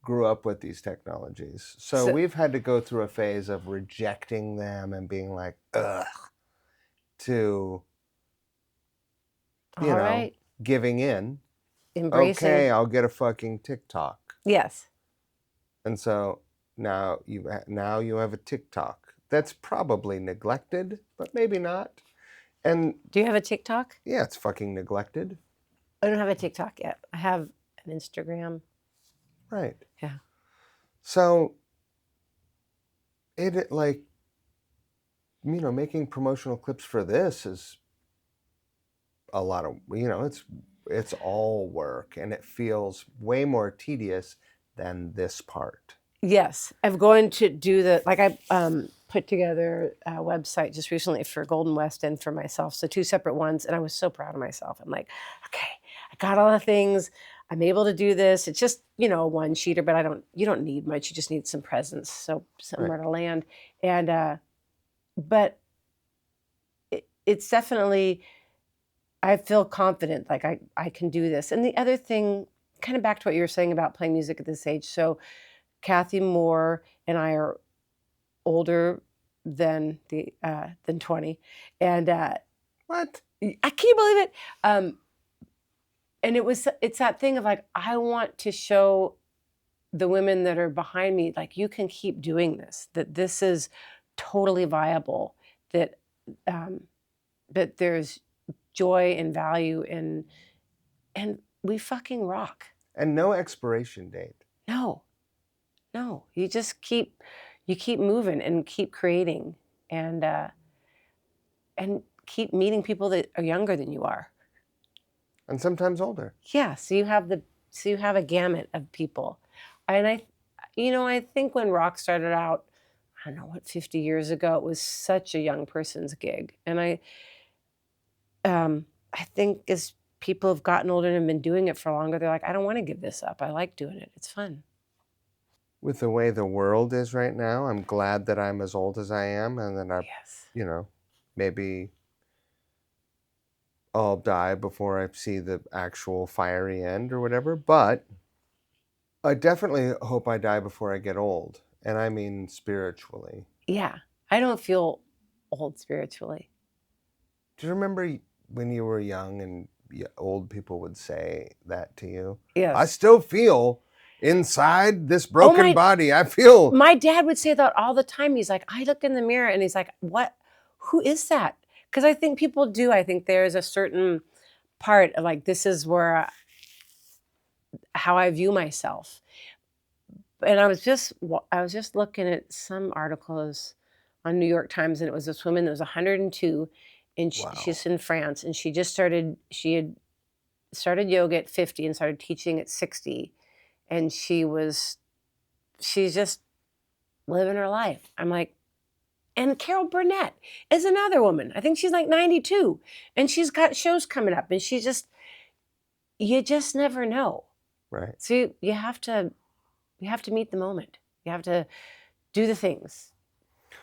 grew up with these technologies. So we've had to go through a phase of rejecting them and being like, ugh, to, giving in. Embracing. Okay, I'll get a fucking TikTok. Yes. And so Now you have a TikTok that's probably neglected, but maybe not. And Do you have a TikTok? yeah, it's fucking neglected. I don't have a TikTok yet. I have an Instagram. Right. Yeah. So like, making promotional clips for this is a lot of, it's all work, and it feels way more tedious than this part. Yes, I'm going to do I put together a website just recently for Golden West and for myself. So 2 separate ones. And I was so proud of myself. I'm like, okay, I got all the things. I'm able to do this. It's just, a one sheeter, but you don't need much. You just need some presence. So somewhere Right. to land. And, but it's definitely, I feel confident, like I can do this. And the other thing, kind of back to what you were saying about playing music at this age. So Kathy Moore and I are older than 20, and What? I can't believe it. And it's that thing of like, I want to show the women that are behind me, like, you can keep doing this, that this is totally viable, that that there's joy and value and we fucking rock. And no expiration date. No, you just keep moving and keep creating and keep meeting people that are younger than you are. And sometimes older. Yeah, so you have a gamut of people. And I think when rock started out, I don't know what, 50 years ago, it was such a young person's gig. And I think as people have gotten older and have been doing it for longer, they're like, I don't want to give this up. I like doing it. It's fun. With the way the world is right now, I'm glad that I'm as old as I am, and that Yes. maybe I'll die before I see the actual fiery end or whatever. But I definitely hope I die before I get old. And I mean spiritually. Yeah. I don't feel old spiritually. Do you remember when you were young and old people would say that to you? Yes. I still feel inside this broken body. I feel. My dad would say that all the time. He's like, I look in the mirror and he's like, what? Who is that? Because I think people do. I think there's a certain part of like, this is where how I view myself. And I was just looking at some articles on New York Times, and it was this woman that was 102, and Wow. she's in France, and she had started yoga at 50 and started teaching at 60, and she's just living her life. I'm like, and Carol Burnett is another woman. I think she's like 92, and she's got shows coming up, and you just never know. Right. So you have to meet the moment. You have to do the things.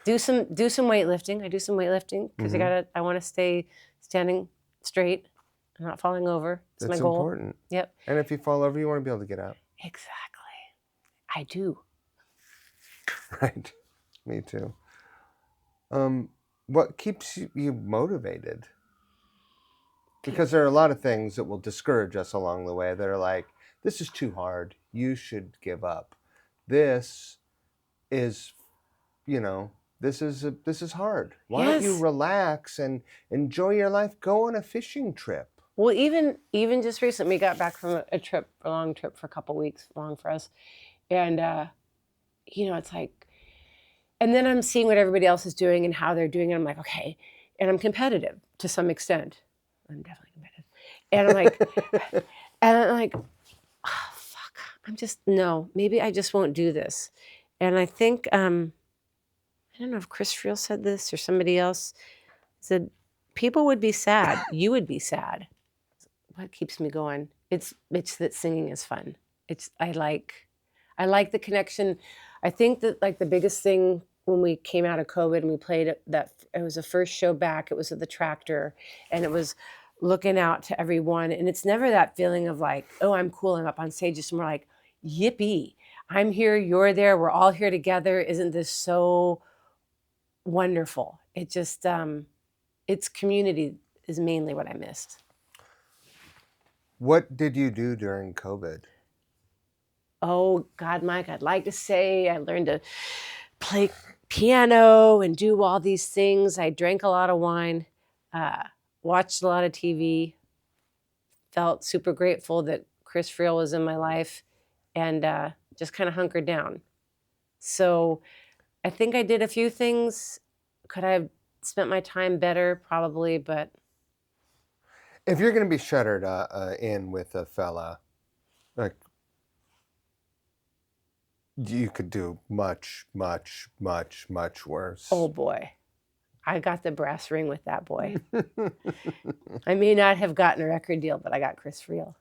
Do some weightlifting. I do some weightlifting because I want to stay standing straight and not falling over. It's my goal. That's important. Yep. And if you fall over, you want to be able to get up. Exactly. I do. Right. Me too. What keeps you motivated? Because there are a lot of things that will discourage us along the way that are like, this is too hard. You should give up. This is, this is hard. Why don't you relax and enjoy your life? Go on a fishing trip. Well, even just recently, we got back from a long trip for a couple weeks, long for us, and it's like, and then I'm seeing what everybody else is doing and how they're doing it. I'm like, okay, and I'm competitive to some extent. I'm definitely competitive, and I'm like, oh, fuck, maybe I just won't do this. And I think I don't know if Chris Friel said this or somebody else said, people would be sad. You would be sad. What keeps me going? It's that singing is fun. I like the connection. I think that like the biggest thing when we came out of COVID and we played it was the first show back. It was at the Tractor, and it was looking out to everyone. And it's never that feeling of like, oh, I'm cool, I'm up on stage. It's more like, yippee, I'm here, you're there, we're all here together. Isn't this so wonderful? It just it's community is mainly what I missed. What did you do during COVID? Oh God, Mike, I'd like to say I learned to play piano and do all these things. I drank a lot of wine, uh, watched a lot of TV, felt super grateful that Chris Friel was in my life, and just kind of hunkered down. So I think I did a few things. Could I have spent my time better? Probably, but If you're going to be shuttered in with a fella, like you could do much, much, much, much worse. oh boy, I got the brass ring with that boy. I may not have gotten a record deal, but I got Chris Friel.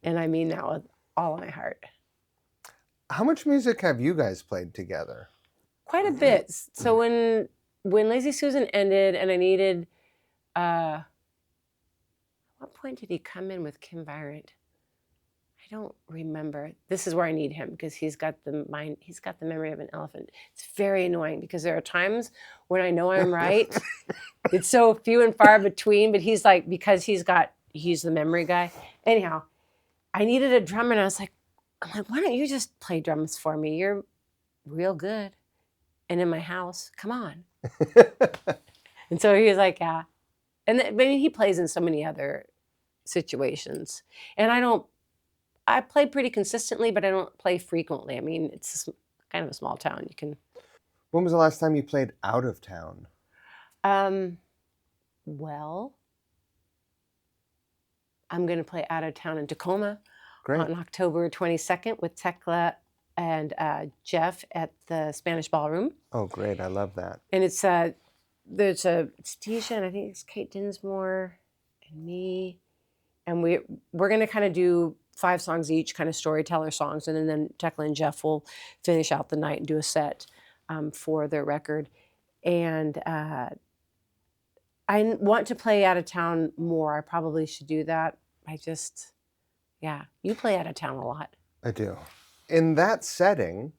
And I mean that with all my heart. How much music have you guys played together? Quite a bit. So when Lazy Susan ended and I needed what point did he come in with Kim Virant? I don't remember. This is where I need him because he's got the memory of an elephant. It's very annoying because there are times when I know I'm right. It's so few and far between, but he's like, because he's the memory guy. Anyhow, I needed a drummer and I'm like, why don't you just play drums for me? You're real good. And in my house, come on. And so he was like, yeah. And I mean, he plays in so many other situations. And I play pretty consistently, but I don't play frequently. I mean, it's kind of a small town. You can. When was the last time you played out of town? Well, I'm going to play out of town in Tacoma on October 22nd with Tekla and Jeff at the Spanish Ballroom. Oh, great. I love that. And it's Tisha, and I think it's Kate Dinsmore and me. And we're going to kind of do 5 songs each, kind of storyteller songs. And then Tekla and Jeff will finish out the night and do a set for their record. And I want to play out of town more. I probably should do that. You play out of town a lot. I do. In that setting,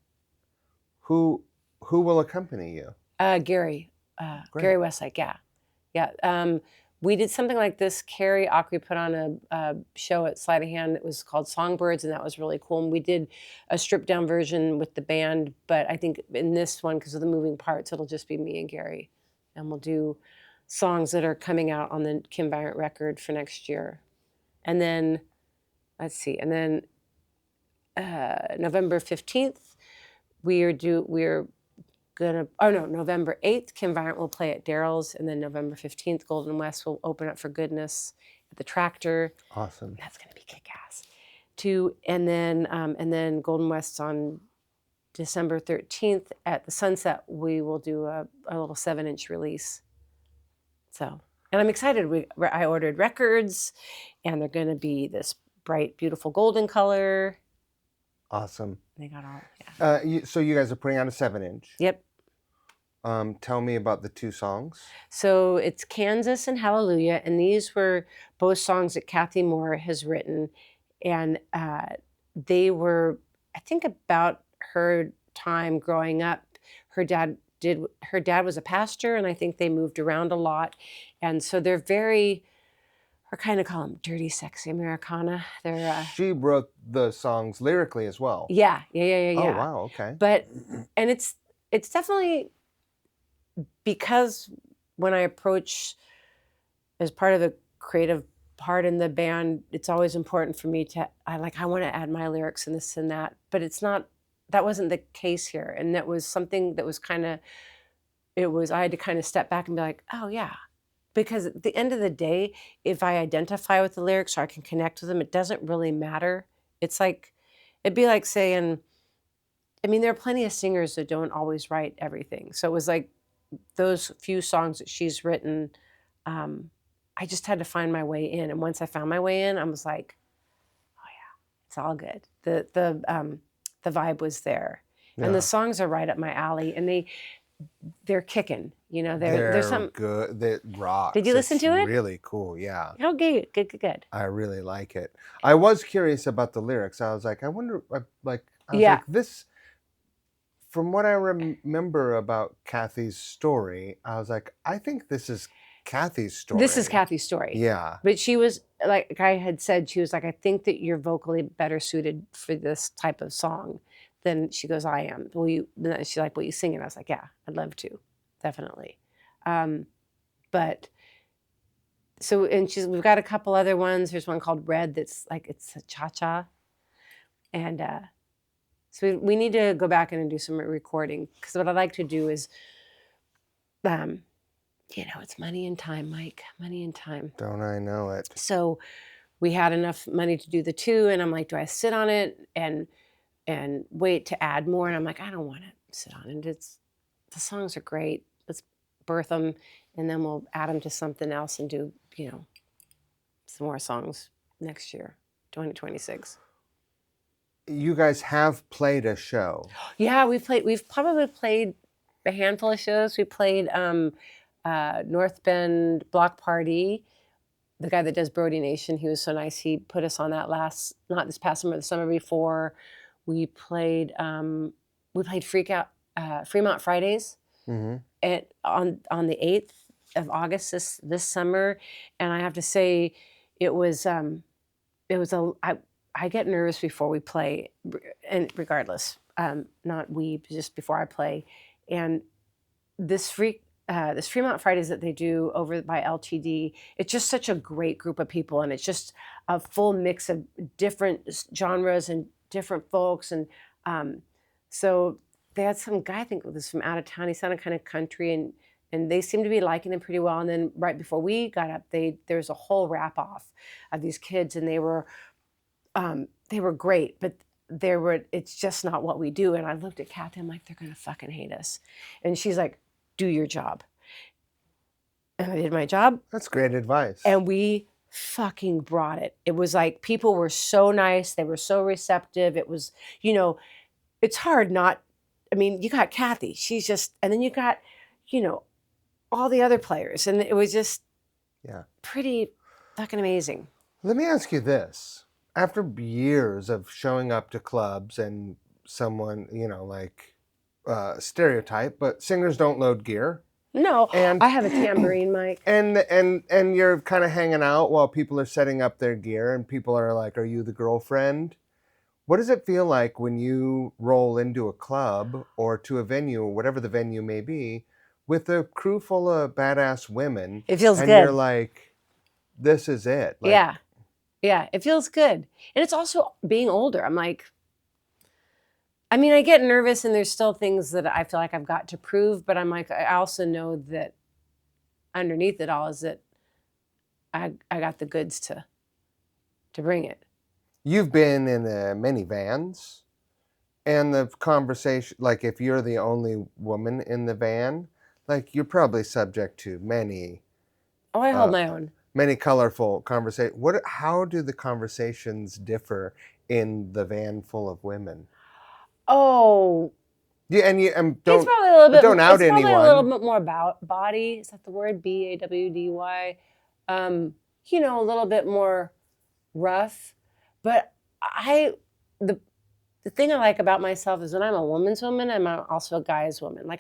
who will accompany you? Gary Westlake, yeah. We did something like this. Carrie Ockrey put on a show at Sleight of Hand that was called Songbirds, and that was really cool. And we did a stripped down version with the band, but I think in this one, because of the moving parts, it'll just be me and Gary. And we'll do songs that are coming out on the Kim Virant record for next year. And then, let's see, November 15th, November 8th, Kim Virant will play at Daryl's, and then November 15th, Golden West will open up for Goodness at the Tractor. Awesome. That's going to be kick-ass. And then Golden West on December 13th at the Sunset, we will do a little 7-inch release. So, and I'm excited. I ordered records, and they're going to be this bright, beautiful golden color. Awesome. They got all, so you guys are putting out a 7-inch. Yep. Tell me about the 2 songs. So it's Kansas and Hallelujah, and these were both songs that Kathy Moore has written, and they were, I think, about her time growing up. Her dad was a pastor, and I think they moved around a lot, and so they're very, I kind of call them dirty, sexy Americana. She wrote the songs lyrically as well. Yeah. Oh wow, okay. And it's definitely, because when I approach as part of the creative part in the band, it's always important for me I want to add my lyrics and this and that, but that wasn't the case here. And that was something that was I had to kind of step back and be like, oh yeah. Because at the end of the day, if I identify with the lyrics or I can connect with them, it doesn't really matter. It'd be like saying, I mean, there are plenty of singers that don't always write everything. So it was like those few songs that she's written, I just had to find my way in. And once I found my way in, I was like, oh yeah, it's all good. The vibe was there. Yeah. And the songs are right up my alley, and they're kicking. There's some good. They rock. Did you listen to it? Really cool. Yeah. Okay, good. I really like it. I was curious about the lyrics. I was like, I wonder, like this. From what I remember about Kathy's story, I was like, I think this is Kathy's story. This is Kathy's story. Yeah. But she was, like I had said, she was like, I think that you're vocally better suited for this type of song than she goes, I am. She's like, will you sing it? I was like, yeah, I'd love to. Definitely. But so, and we've got a couple other ones. There's one called Red that's like, it's a cha-cha. And so we need to go back in and do some recording, because what I'd like to do is, it's money and time, Mike, money and time. Don't I know it? So we had enough money to do the 2, and I'm like, do I sit on it and wait to add more? And I'm like, I don't want to sit on it. The songs are great. Let's birth them, and then we'll add them to something else and do, some more songs next year, 2026. You guys have played a show. Yeah, we've probably played a handful of shows. We played North Bend Block Party. The guy that does Brody Nation, he was so nice. He put us on that not this past summer, the summer before. We played Fremont Fridays on the 8th of August this summer, and I have to say, I get nervous before we play, and regardless, not we, just before I play, and this Fremont Fridays that they do over by LTD, it's just such a great group of people, and it's just a full mix of different genres and different folks, and so they had some guy, I think it was from out of town. He sounded kind of country, and they seemed to be liking him pretty well. And then right before we got up, there was a whole wrap off of these kids, and they were great, but it's just not what we do. And I looked at Kathy, I'm like, they're gonna fucking hate us. And she's like, do your job. And I did my job. That's great advice. And we fucking brought it. It was like, people were so nice. They were so receptive. It was, it's hard not, you got Kathy. She's just, and then you got, all the other players. And it was just pretty fucking amazing. Let me ask you this. After years of showing up to clubs and someone, stereotype, but singers don't load gear. No, and I have a tambourine, Mike. And you're kind of hanging out while people are setting up their gear, and people are like, are you the girlfriend? What does it feel like when you roll into a club or to a venue, or whatever the venue may be, with a crew full of badass women? It feels and good. You're like, this is it. Like, yeah, it feels good. And it's also being older. I'm like, I get nervous, and there's still things that I feel like I've got to prove, but I'm like, I also know that underneath it all is that I got the goods to bring it. You've been in many vans, and the conversation, like if you're the only woman in the van, like you're probably subject to many. Oh, I hold my own. Many colorful conversations. How do the conversations differ in the van full of women? Oh. Yeah, and don't, it's probably a little bit, don't out anyone. It's probably a little bit more about body. Is that the word? BAWDY. A little bit more rough. But the thing I like about myself is when I'm a woman's woman, I'm also a guy's woman. Like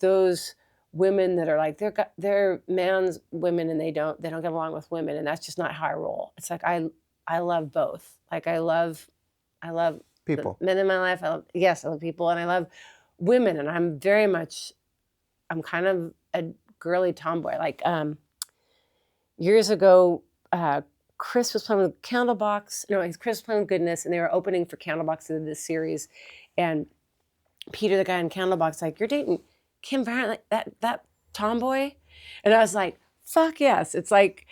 those women that are like they're man's women, and they don't get along with women, and that's just not how I roll. It's like I love both. Like I love people, men in my life. I love people, and I love women, and I'm kind of a girly tomboy. Like years ago, Chris was playing with Candlebox. No, Chris was playing with Goodness, and they were opening for Candlebox in this series. And Peter, the guy in Candlebox, like, you're dating Kim Virant, like that tomboy? And I was like, fuck yes. It's like,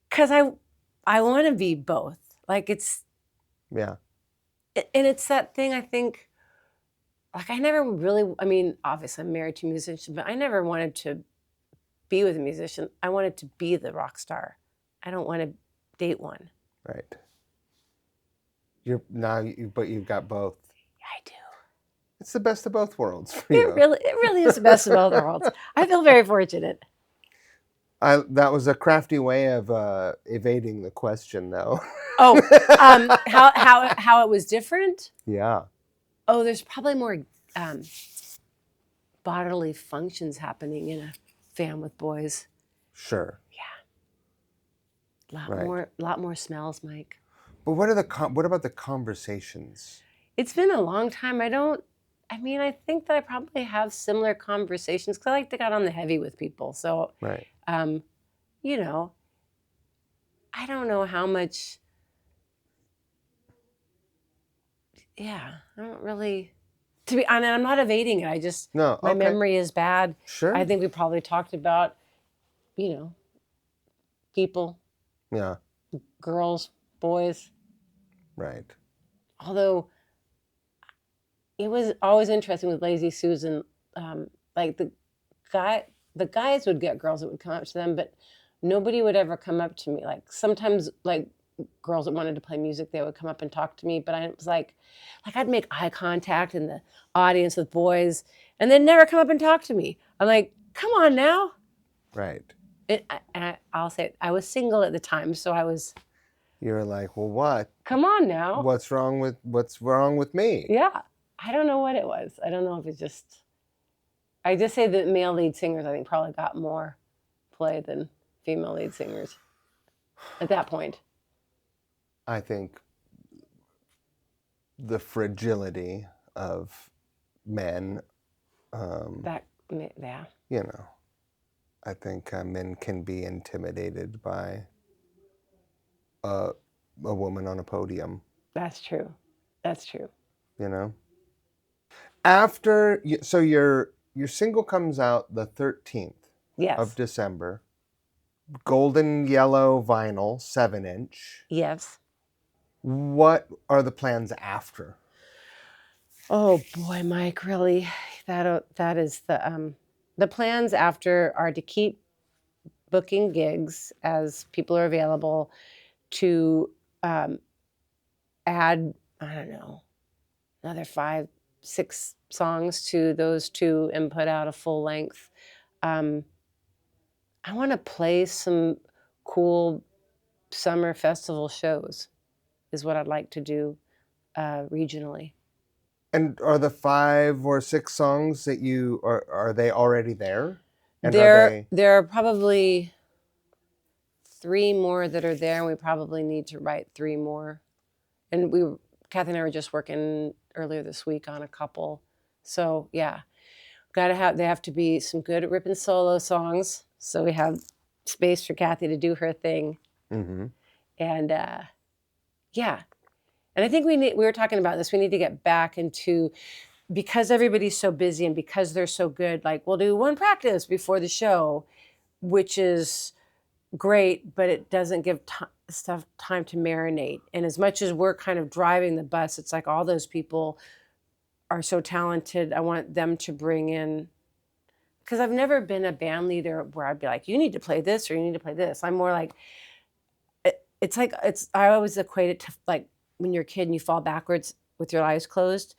because I want to be both. Like it's, yeah. And it's that thing, I think, like I never really, obviously I'm married to a musician, but I never wanted to be with a musician. I wanted to be the rock star. I don't want to date one. Right. But you've got both. I do. It's the best of both worlds for you. It really is the best of both worlds. I feel very fortunate. That was a crafty way of evading the question, though. Oh, how it was different? Yeah. Oh, there's probably more bodily functions happening in a fan with boys. Sure. Yeah. Right. Lot more smells, Mike. But what about the conversations? It's been a long time. I think that I probably have similar conversations because I like to get on the heavy with people. So, Right. you know, I don't know how much. Yeah, I don't really. To be honest, I'm not evading it. I just No. my Okay. memory is bad. Sure. I think we probably talked about, people, Yeah. girls, boys. Right. Although it was always interesting with Lazy Susan. Like guy, the guys would get girls that would come up to them, but nobody would ever come up to me. Like sometimes, like girls that wanted to play music, they would come up and talk to me. But I was like I'd make eye contact in the audience with boys, and they'd never come up and talk to me. I'm like, come on now. Right. I'll say I was single at the time, so I was. You're like, well, what? Come on now. What's wrong with me? Yeah, I don't know what it was. I don't know if it's just. I just say that male lead singers, I think, probably got more play than female lead singers at that point. I think the fragility of men. Yeah. I think men can be intimidated by a woman on a podium. That's true. That's true. So your single comes out the 13th Yes. of December. Golden yellow vinyl, 7-inch. Yes. What are the plans after? Oh boy, Mike, really? That is the plans after are to keep booking gigs as people are available, to add, I don't know, another 5, 6 songs to those two and put out a full length. I want to play some cool summer festival shows is what I'd like to do regionally. And are the 5 or 6 songs that you are they already there? And there are probably 3 more that are there, and we probably need to write 3 more. And Kathy and I were just working earlier this week on a couple. So yeah, they have to be some good ripping solo songs, so we have space for Kathy to do her thing. Mm-hmm. And yeah, and I think we were talking about this. We need to get back into, because everybody's so busy and because they're so good. Like we'll do one practice before the show, which is great, but it doesn't give stuff time to marinate. And as much as we're kind of driving the bus, it's like all those people are so talented. I want them to bring in, because I've never been a band leader where I'd be like, you need to play this or you need to play this. I'm more like, I always equate it to like when you're a kid and you fall backwards with your eyes closed.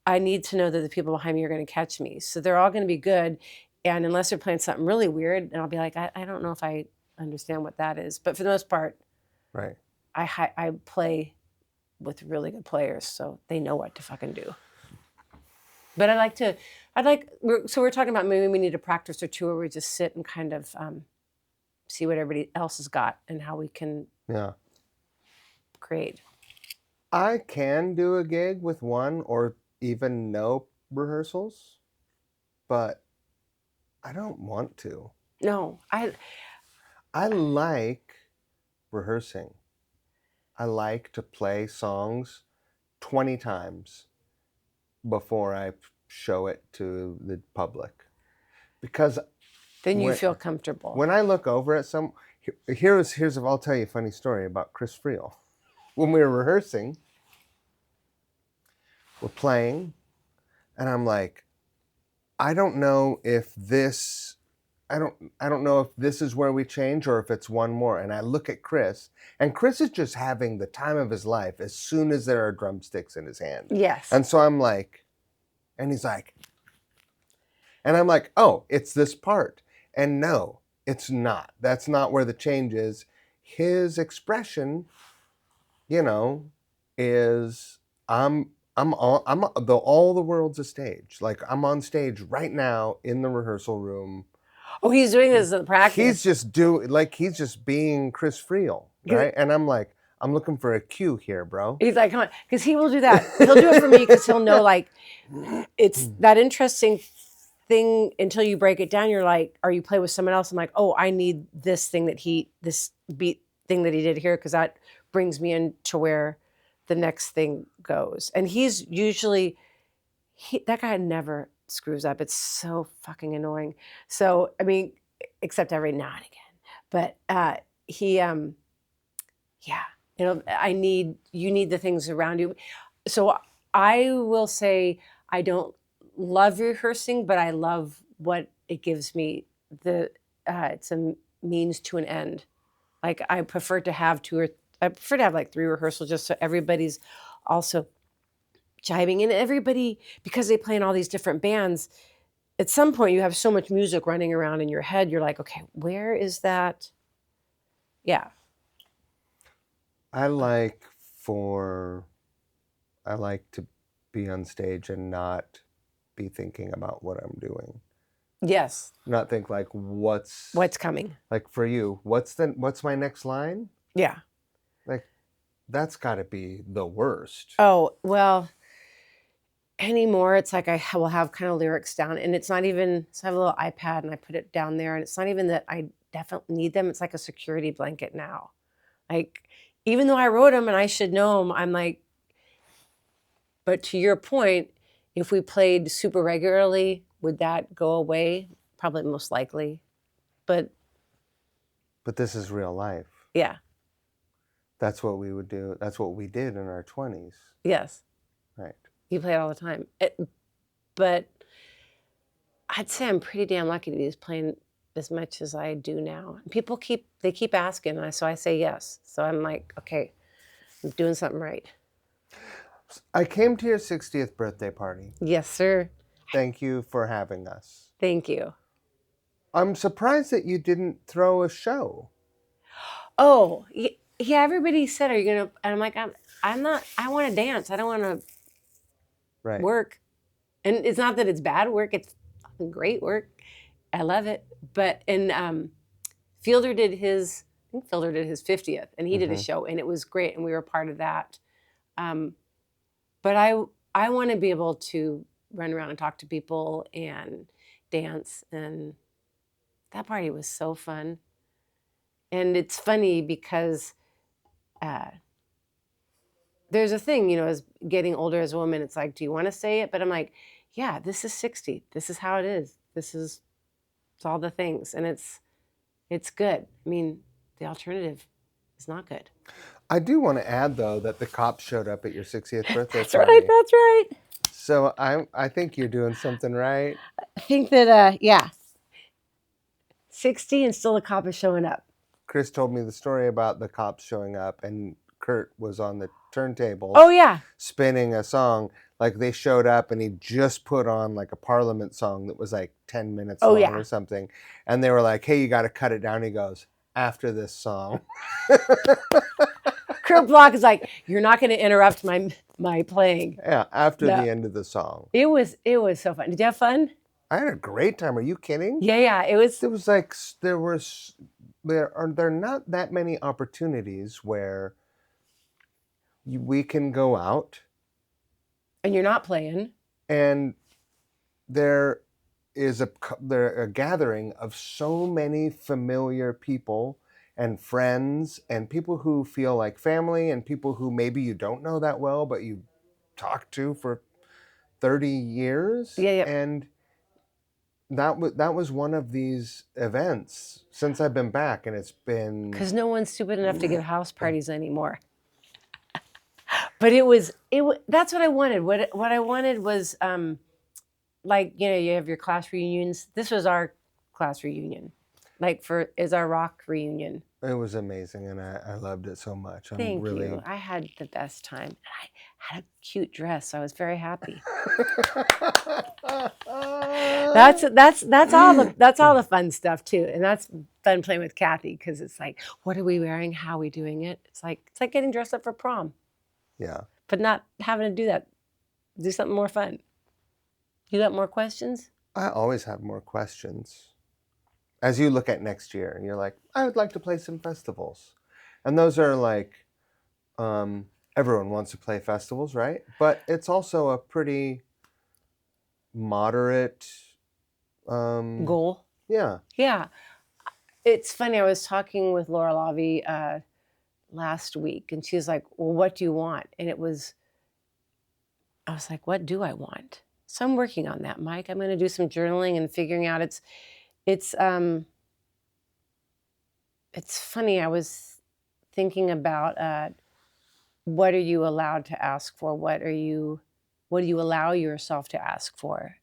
I need to know that the people behind me are going to catch me. So they're all going to be good. And unless they're playing something really weird, and I'll be like, I don't know if I understand what that is. But for the most part, Right. I play with really good players, so they know what to fucking do. But we're talking about maybe we need a practice or two where we just sit and kind of see what everybody else has got and how we can create. I can do a gig with 1 or even no rehearsals, but I don't want to. No, I like rehearsing. I like to play songs 20 times before I show it to the public, because then you feel comfortable. When I look over at I'll tell you a funny story about Chris Friel. When we were rehearsing, we're playing, and I'm like, I don't know if this is where we change or if it's one more. And I look at Chris, and Chris is just having the time of his life as soon as there are drumsticks in his hand. Yes. And so I'm like, and he's like, and I'm like, oh, it's this part. And no, it's not. That's not where the change is. His expression, is all the world's a stage. Like I'm on stage right now in the rehearsal room. Oh, he's doing this in practice. He's just being Chris Friel, right? And I'm like, I'm looking for a cue here, bro. He's like, come on, because he will do that. He'll do it for me because he'll know, like, it's that interesting thing until you break it down. You're like, or you play with someone else. I'm like, oh, I need this thing this beat thing that he did here because that brings me into where the next thing goes. And he's usually, that guy never screws up. It's so fucking annoying. So, I mean, except every now and again. But yeah, you need the things around you. So I will say I don't love rehearsing, but I love what it gives me. It's a means to an end. Like I prefer to have like 3 rehearsals just so everybody's also jiving. And everybody, because they play in all these different bands, at some point you have so much music running around in your head, you're like, okay, where is that? Yeah. I like to be on stage and not be thinking about what I'm doing. Yes. Not think like what's coming. Like for you, what's my next line? Yeah. Like that's got to be the worst. Oh, well, anymore it's like I will have kind of lyrics down and it's not even, so I have a little iPad and I put it down there and it's not even that I definitely need them. It's like a security blanket now. Like, even though I wrote them and I should know them, I'm like, but to your point, if we played super regularly, would that go away? Probably most likely. But this is real life. Yeah. That's what we would do. That's what we did in our 20s. Yes. Right. You play it all the time. But I'd say I'm pretty damn lucky to be playing as much as I do now. And people keep asking, and so I say yes. So I'm like, okay, I'm doing something right. I came to your 60th birthday party. Yes, sir. Thank you for having us. Thank you. I'm surprised that you didn't throw a show. Oh, yeah, everybody said, are you going to, and I'm like, I'm not, I want to dance. I don't want to work. And it's not that it's bad work. It's great work. I love it. But, and Fielder did his 50th and he did a show and it was great. And we were part of that. But I want to be able to run around and talk to people and dance. And that party was so fun. And it's funny because there's a thing, as getting older as a woman, it's like, do you want to say it? But I'm like, yeah, this is 60. This is how it is. It's all the things. And it's good. I mean, the alternative is not good. I do want to add, though, that the cops showed up at your 60th birthday That's party. Right, that's right. So I think you're doing something right. I think that, yeah, 60 and still the cop is showing up. Chris told me the story about the cops showing up and Kurt was on the turntables. Oh, yeah. Spinning a song. Like they showed up and he just put on like a Parliament song that was like 10 minutes long or something. And they were like, hey, you got to cut it down. He goes, after this song. Kurt Block is like, you're not going to interrupt my playing. Yeah, after the end of the song. It was so fun. Did you have fun? I had a great time. Are you kidding? Yeah. It was like there are not that many opportunities where we can go out and you're not playing, and there is a gathering of so many familiar people and friends and people who feel like family and people who maybe you don't know that well but you talked to for 30 years. Yeah. And that was one of these events since I've been back, and it's been because no one's stupid enough to give house parties anymore. But it was that's what I wanted. What I wanted was like, you have your class reunions. This was our class reunion, like is our rock reunion. It was amazing, and I loved it so much. Thank you. I had the best time. And I had a cute dress, so I was very happy. That's all the fun stuff too, and that's fun playing with Kathy because it's like, what are we wearing? How are we doing it? It's like getting dressed up for prom. Yeah. But not having to do that. Do something more fun. You got more questions? I always have more questions. as you look at next year and you're like, I would like to play some festivals. And those are like, everyone wants to play festivals, right? But it's also a pretty moderate, Goal. yeah. Yeah. It's funny. I was talking with Laura Lavi last week, and she's like, well, what do you want? And I was like, what do I want? So I'm working on that, Mike. I'm going to do some journaling and figuring out it's funny. I was thinking about what are you allowed to ask for? What do you allow yourself to ask for?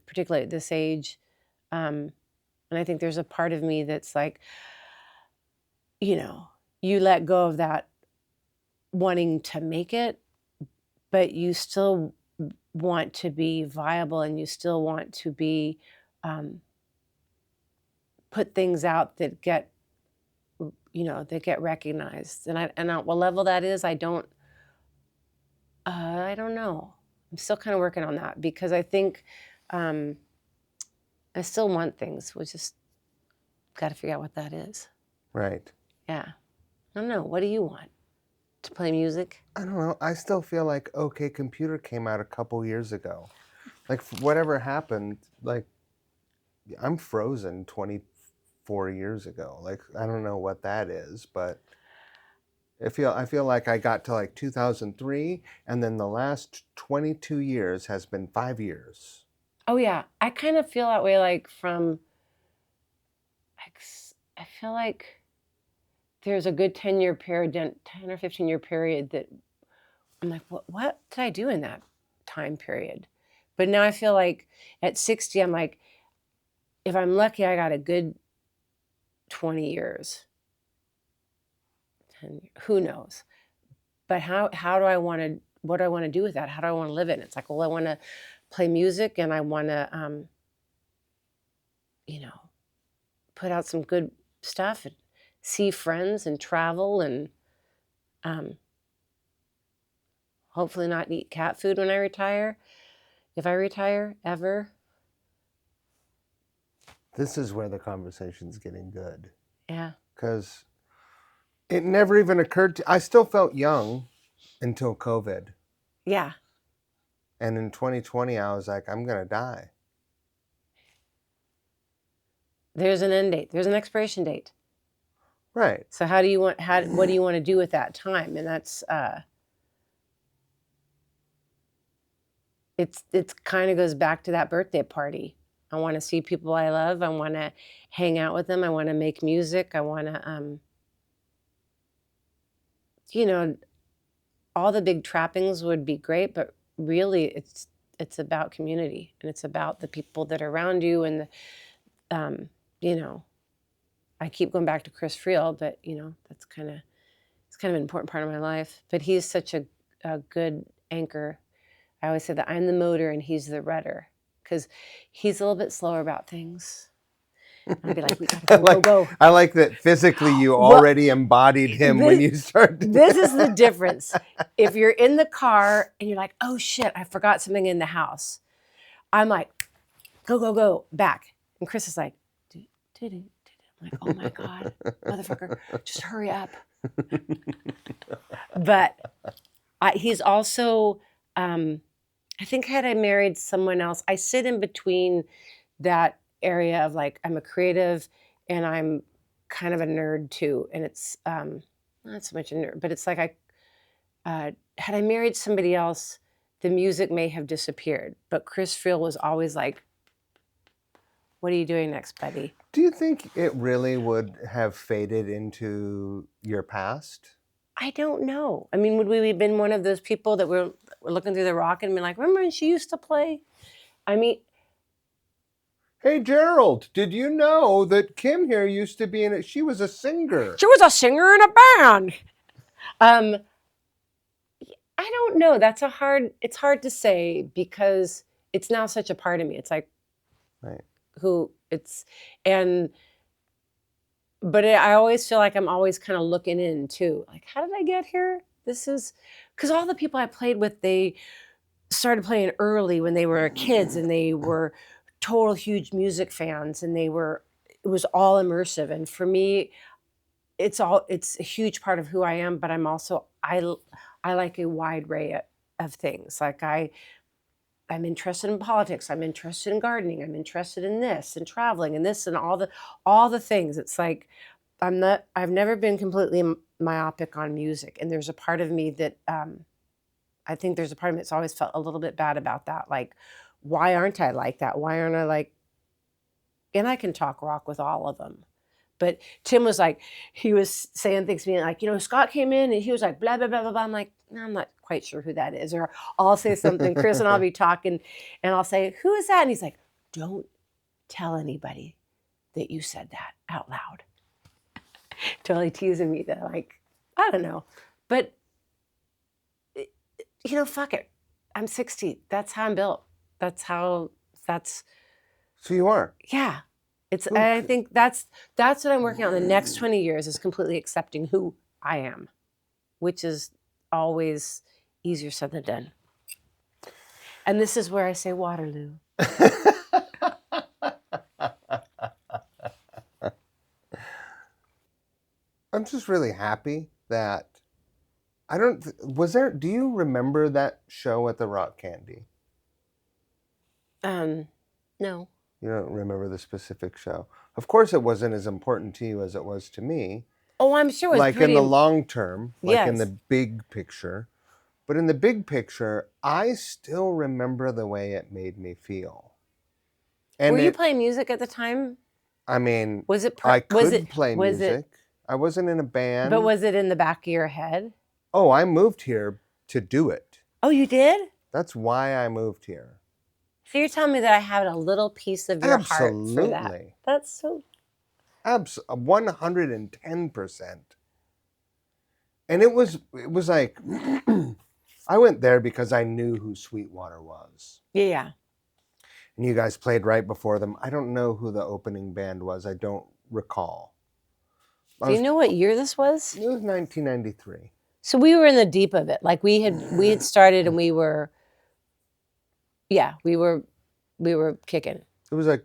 Particularly at this age. And I think there's a part of me that's like, you let go of that wanting to make it, but you still want to be viable, and you still want to be put things out that get recognized. And what level that is, I don't know. I'm still kind of working on that, because I think I still want things. We just got to figure out what that is. Right. Yeah. I don't know. What do you want? To play music? I don't know. I still feel like OK Computer came out a couple years ago. Like, whatever happened, like, I'm frozen 24 years ago. Like, I don't know what that is, but I feel like I got to like 2003, and then the last 22 years has been 5 years. Oh yeah, I kind of feel that way. Like I feel like there's a good 10-year period, 10 or 15-year period that I'm like, what did I do in that time period? But now I feel like at 60, I'm like, if I'm lucky, I got a good 20 years. 10, who knows? But how do I want to, what do I want to do with that? How do I want to live it? And it's like, well, I want to play music, and I want to, put out some good stuff and see friends and travel, and hopefully not eat cat food when I retire. If I retire, ever. This is where the conversation's getting good. Yeah. Because it never even occurred to, I still felt young until COVID. Yeah. And in 2020, I was like, I'm going to die. There's an end date. There's an expiration date. Right. So what do you want to do with that time? And that's, it's kind of goes back to that birthday party. I want to see people I love. I want to hang out with them. I want to make music. I want to, all the big trappings would be great, but really it's about community, and it's about the people that are around you. And I keep going back to Chris Friel, but it's kind of an important part of my life. But he's such a good anchor. I always say that I'm the motor and he's the rudder, because he's a little bit slower about things. I'd be like, we gotta go. I like that physically you already embodied him when you started. This is the difference. If you're in the car and you're like, oh shit, I forgot something in the house, I'm like, go, back. And Chris is like, I'm like, oh my God, motherfucker, just hurry up. But he's also, I think had I married someone else, I sit in between that area of like, I'm a creative and I'm kind of a nerd too. And it's not so much a nerd, but it's like had I married somebody else, the music may have disappeared. But Chris Friel was always like, what are you doing next, buddy? Do you think it really would have faded into your past? I don't know. I mean, would we have been one of those people that were looking through the rock and be like, remember when she used to play? I mean, hey, Gerald, did you know that Kim here used to be in it? She was a singer. She was a singer in a band. I don't know. It's hard to say, because it's now such a part of me. It's like, right. But I always feel like I'm always kind of looking in too. Like, how did I get here? This is, because all the people I played with, they started playing early when they were kids, and they were total huge music fans, and they were, it was all immersive. And for me, it's a huge part of who I am, but I'm also, I like a wide array of things. Like I'm interested in politics. I'm interested in gardening. I'm interested in this and traveling and this and all the things. It's like I've never been completely myopic on music. And there's a part of me that I think there's a part of me that's always felt a little bit bad about that. Like, why aren't I like that? Why aren't I like, and I can talk rock with all of them. But Tim was like, he was saying things to me like, Scott came in and he was like, blah, blah, blah, blah, blah. I'm like, no, I'm not quite sure who that is. Or I'll say something, Chris and I'll be talking and I'll say, who is that? And he's like, don't tell anybody that you said that out loud. Totally teasing me that, like, I don't know. But, fuck it. I'm 60. That's how I'm built. So you are. Yeah. I think that's what I'm working on the next 20 years is completely accepting who I am, which is always easier said than done. And this is where I say Waterloo. I'm just really happy that do you remember that show at the Rock Candy? No. You don't remember the specific show. Of course, it wasn't as important to you as it was to me. Oh, I'm sure it was like pretty... in the long term, like yes. in the big picture. But in the big picture, I still remember the way it made me feel. And were you playing music at the time? I mean, was it? I could play music. I wasn't in a band. But was it in the back of your head? Oh, I moved here to do it. Oh, you did? That's why I moved here. So you're telling me that I have a little piece of your heart for that. That's so... 110%. And it was like, I went there because I knew who Sweetwater was. Yeah. And you guys played right before them. I don't know who the opening band was. I don't recall. Do you know what year this was? It was 1993. So we were in the deep of it. Like we had started and we were kicking. It was like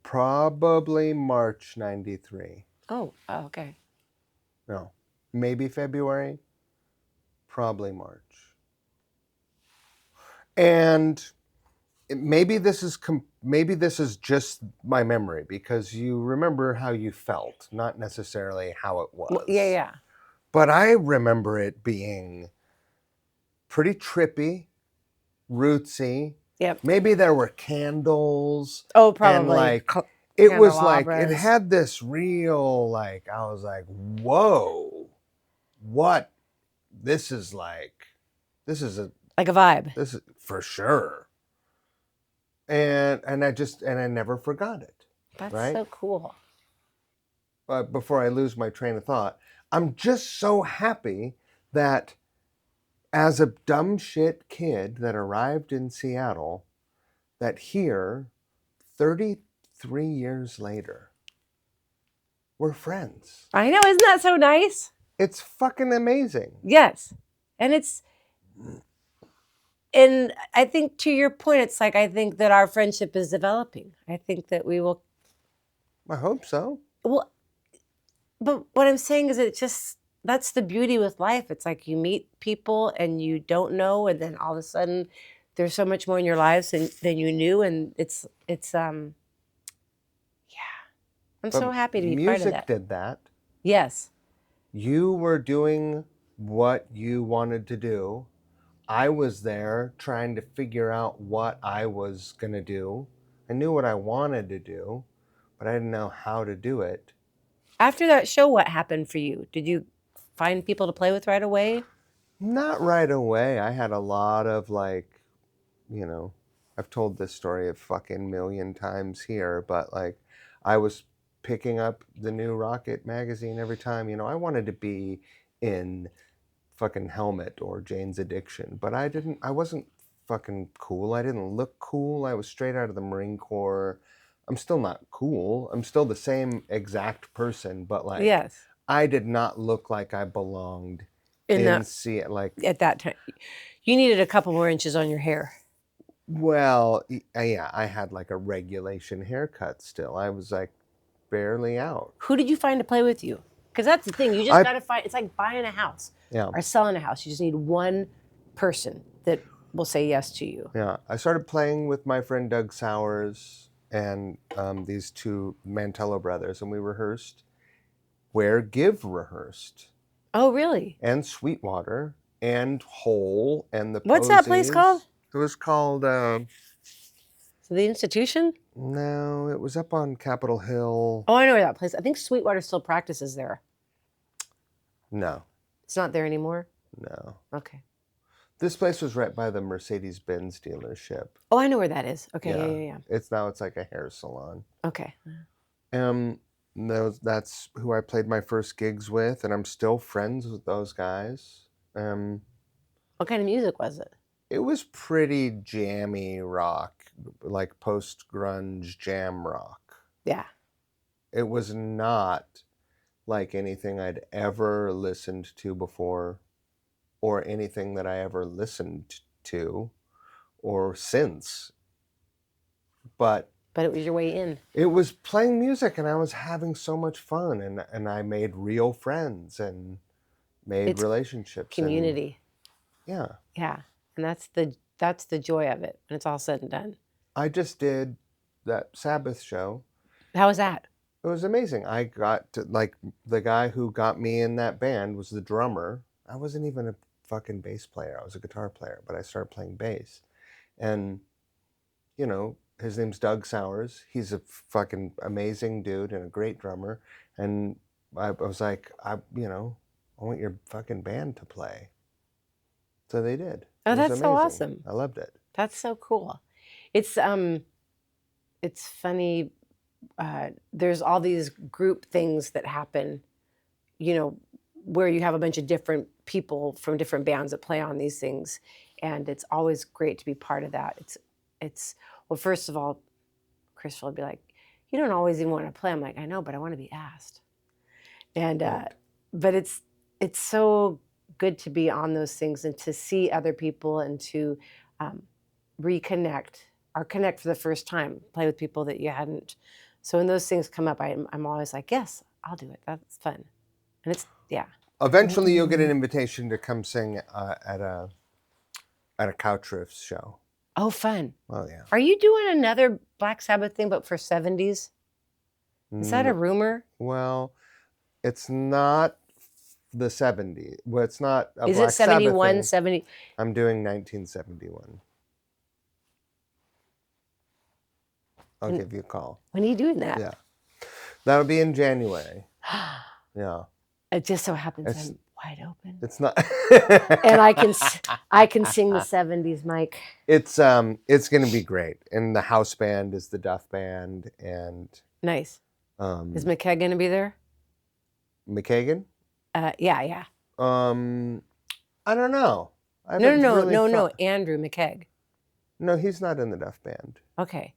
probably March 93. Oh, okay. No, maybe February, probably March. And maybe this is just my memory because you remember how you felt, not necessarily how it was. Well, yeah. But I remember it being pretty trippy, rootsy. Yep. Maybe there were candles. Oh, probably. And like it was like it had this real like I was like, whoa, what? This is like a vibe. This is for sure. And I never forgot it. That's right? so cool. But before I lose my train of thought, I'm just so happy that as a dumb shit kid that arrived in Seattle, that here, 33 years later, we're friends. I know, isn't that so nice? It's fucking amazing. Yes. And I think to your point, it's like, I think that our friendship is developing. I think that we will. I hope so. Well, but what I'm saying is that's the beauty with life. It's like you meet people and you don't know, and then all of a sudden there's so much more in your lives than you knew. And it's I'm so happy to be part of that. Music did that. Yes. You were doing what you wanted to do. I was there trying to figure out what I was going to do. I knew what I wanted to do, but I didn't know how to do it. After that show, what happened for you? Did you find people to play with right away? Not right away. I had a lot of like, I've told this story a fucking million times here, but like I was picking up the new Rocket magazine every time. I wanted to be in fucking Helmet or Jane's Addiction, but I wasn't fucking cool. I didn't look cool. I was straight out of the Marine Corps. I'm still not cool. I'm still the same exact person, but like, yes. I did not look like I belonged in Seattle. Like at that time, you needed a couple more inches on your hair. Well, yeah, I had like a regulation haircut still. I was like barely out. Who did you find to play with you? Because that's the thing. You just I got to find. It's like buying a house yeah. or selling a house. You just need one person that will say yes to you. Yeah, I started playing with my friend Doug Sowers and these two Mantello brothers, and we rehearsed where Give rehearsed, Oh, really? and Sweetwater, and Hole, and the What's that place called? Posies. It was called, So the institution? no, it was up on Capitol Hill. Oh, I know where that place. I think Sweetwater still practices there. No, It's not there anymore. no. Okay. This place was right by the Mercedes-Benz dealership. Oh, I know where that is. Okay. Yeah. Yeah. It's like a hair salon. Okay. Um, that's who I played my first gigs with, and I'm still friends with those guys. What kind of music was it? It was pretty jammy rock, like post grunge jam rock. Yeah. It was not like anything I'd ever listened to before, or anything that I ever listened to or since. But it was your way in. it was playing music, and I was having so much fun, and I made real friends and made It's relationships. community. Yeah. Yeah. And that's the joy of it when it's all said and done. I just did that Sabbath show. How was that? It was amazing. I got to, like, the guy who got me in that band was the drummer. I wasn't even a fucking bass player. I was a guitar player, but I started playing bass. And, you know, his name's Doug Sowers. He's a fucking amazing dude and a great drummer. And I was like, I want your fucking band to play. So they did. Oh, It was that's so amazing. awesome. I loved it. That's so cool. It's funny. There's all these group things that happen, where you have a bunch of different people from different bands that play on these things, and it's always great to be part of that. It's well, first of all, Chris will be like, "You don't always even want to play." I'm like, "I know, but I want to be asked." And but it's so good to be on those things and to see other people and to reconnect or connect for the first time, play with people that you hadn't. So when those things come up, I'm always like, yes, I'll do it. That's fun. And it's, yeah. Eventually, you'll get an invitation to come sing at a Couch Riffs show. Oh, fun. Oh yeah. Are you doing another Black Sabbath thing, but for 70s? Is that a rumor? Well, it's not the 70s. Well, it's not a Is Black it 71, Sabbath thing. 70? I'm doing 1971. I'll give you a call. When are you doing that? Yeah. That'll be in January. Yeah. It just so happens I'm wide open. It's not. And I can sing the 70s, Mike. It's going to be great. And the house band is the Duff Band, and Nice. Is McKeg going to be there? McKagan? Yeah. I don't know. No. Andrew McKeg. No, he's not in the Duff Band. Okay.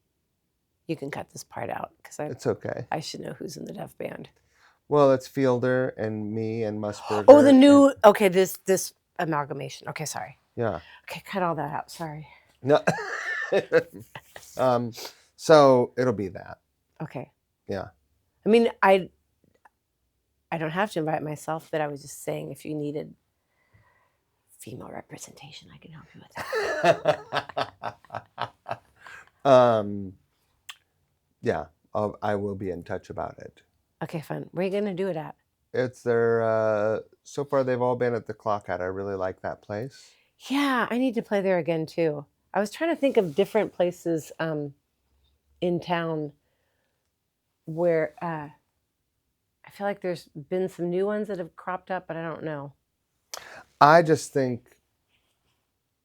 You can cut this part out because It's okay. I should know who's in the Duff Band. Well, it's Fielder and me and Musburger. Oh, the new. Okay, this amalgamation. Okay, sorry. Yeah. Okay, cut all that out. Sorry. No. So it'll be that. Okay. Yeah. I mean, I don't have to invite myself, but I was just saying if you needed female representation, I can help you with that. Yeah, I will be in touch about it. Okay, fun. Where are you going to do it at? It's their, so far they've all been at the Clock Hat. I really like that place. Yeah, I need to play there again too. I was trying to think of different places in town where I feel like there's been some new ones that have cropped up, but I don't know. I just think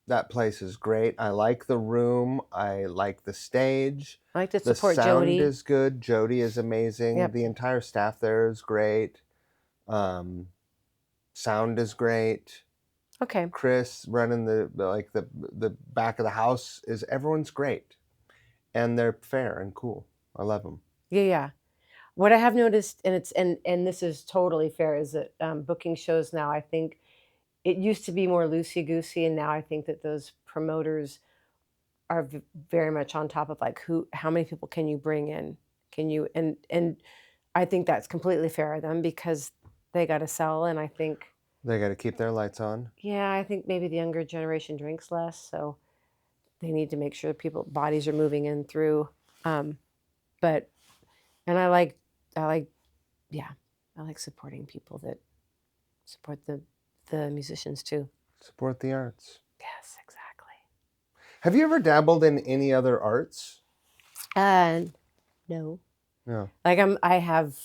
that place is great. I like the room. I like the stage. I like to support the sound Jody. Is good. Jody is amazing. Yep. The entire staff there is great. Sound is great. Okay. Chris running the back of the house everyone's great, and they're fair and cool. I love them. Yeah. What I have noticed, and this is totally fair, is that booking shows now, I think it used to be more loosey-goosey, and now I think that those promoters are very much on top of like how many people can you bring in? Can you and I think that's completely fair of them because they got to sell, and I think They got to keep their lights on. yeah, I think maybe the younger generation drinks less, so they need to make sure people bodies are moving in through. But and I like yeah, I like supporting people that support the musicians too. Support the arts. Yes, exactly. Have you ever dabbled in any other arts? And no, No. like I have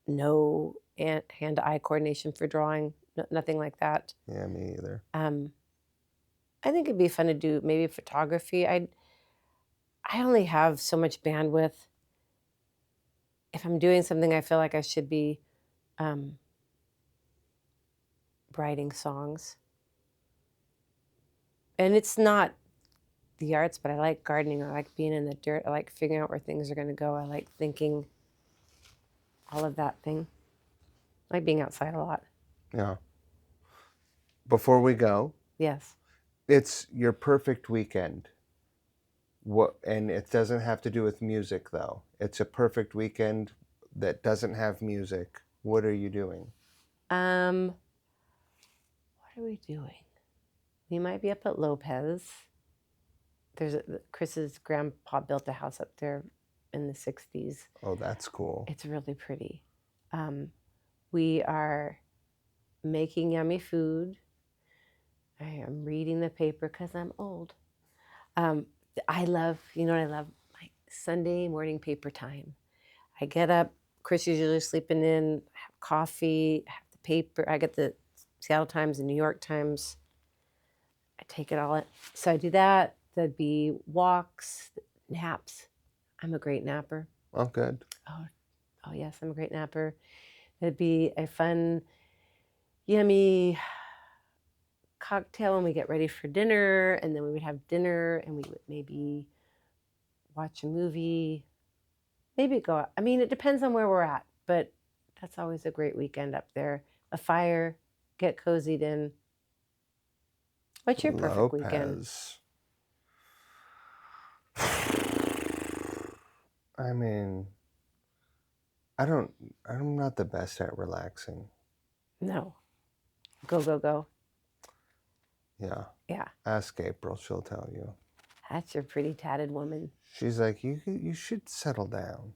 no hand-eye coordination for drawing, nothing like that. Yeah, me either. I think it'd be fun to do maybe photography. I only have so much bandwidth. If I'm doing something, I feel like I should be um, writing songs. And it's not the arts, but I like gardening. I like being in the dirt. I like figuring out where things are going to go. I like thinking all of that thing. I like being outside a lot. Yeah. Before we go, Yes. it's your perfect weekend. What, and it doesn't have to do with music though. It's a perfect weekend that doesn't have music. What are you doing? What are we doing? We might be up at Lopez. Chris's grandpa built a house up there in the 60s. Oh, that's cool. It's really pretty. We are making yummy food. I am reading the paper because I'm old. I love, you know what I love? My Sunday morning paper time. I get up, Chris is usually sleeping in, I have coffee, I have the paper. I get the Seattle Times and New York Times. I take it all in. So I do that. There'd be walks, naps. I'm a great napper. Oh, good. Oh yes, I'm a great napper. It'd be a fun, yummy cocktail when we get ready for dinner, and then we would have dinner, and we would maybe watch a movie, maybe go out. I mean, it depends on where we're at, but that's always a great weekend up there. A fire, get cozied in. What's your perfect weekend? Lopez. I mean, I'm not the best at relaxing. No. Go, go, go. Yeah. Yeah. Ask April, she'll tell you. That's your pretty tatted woman. She's like, you should settle down.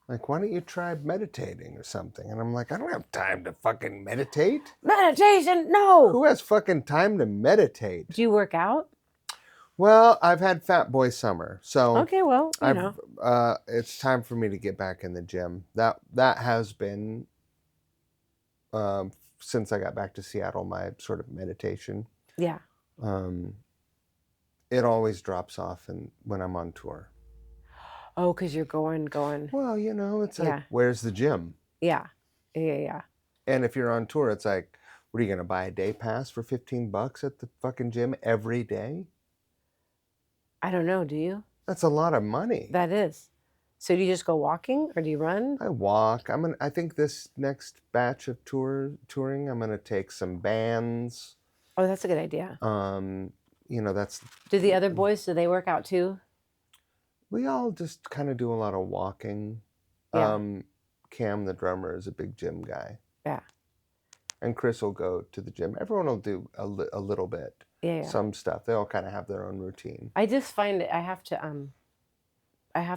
Like, why don't you try meditating or something? And I'm like, I don't have time to fucking meditate. Meditation, no. Who has fucking time to meditate? Do you work out? Well, I've had fat boy summer, so Okay, well, you know. it's time for me to get back in the gym. That has been since I got back to Seattle, my sort of meditation. Yeah. It always drops off when I'm on tour. Oh, because you're going. Well, you know, it's like, Yeah. where's the gym? Yeah. Yeah. And if you're on tour, it's like, what are you gonna buy a day pass for $15 at the fucking gym every day? I don't know, do you? That's a lot of money. That is. So do you just go walking or do you run? I walk. I think this next batch of touring, I'm gonna take some bands. Oh, that's a good idea. You know, that's. Do the other boys, do they work out too? We all just kind of do a lot of walking. Yeah. Cam, the drummer, is a big gym guy. Yeah. And Chris will go to the gym. Everyone will do a little bit. Yeah. Some stuff. They all kind of have their own routine. I just find I have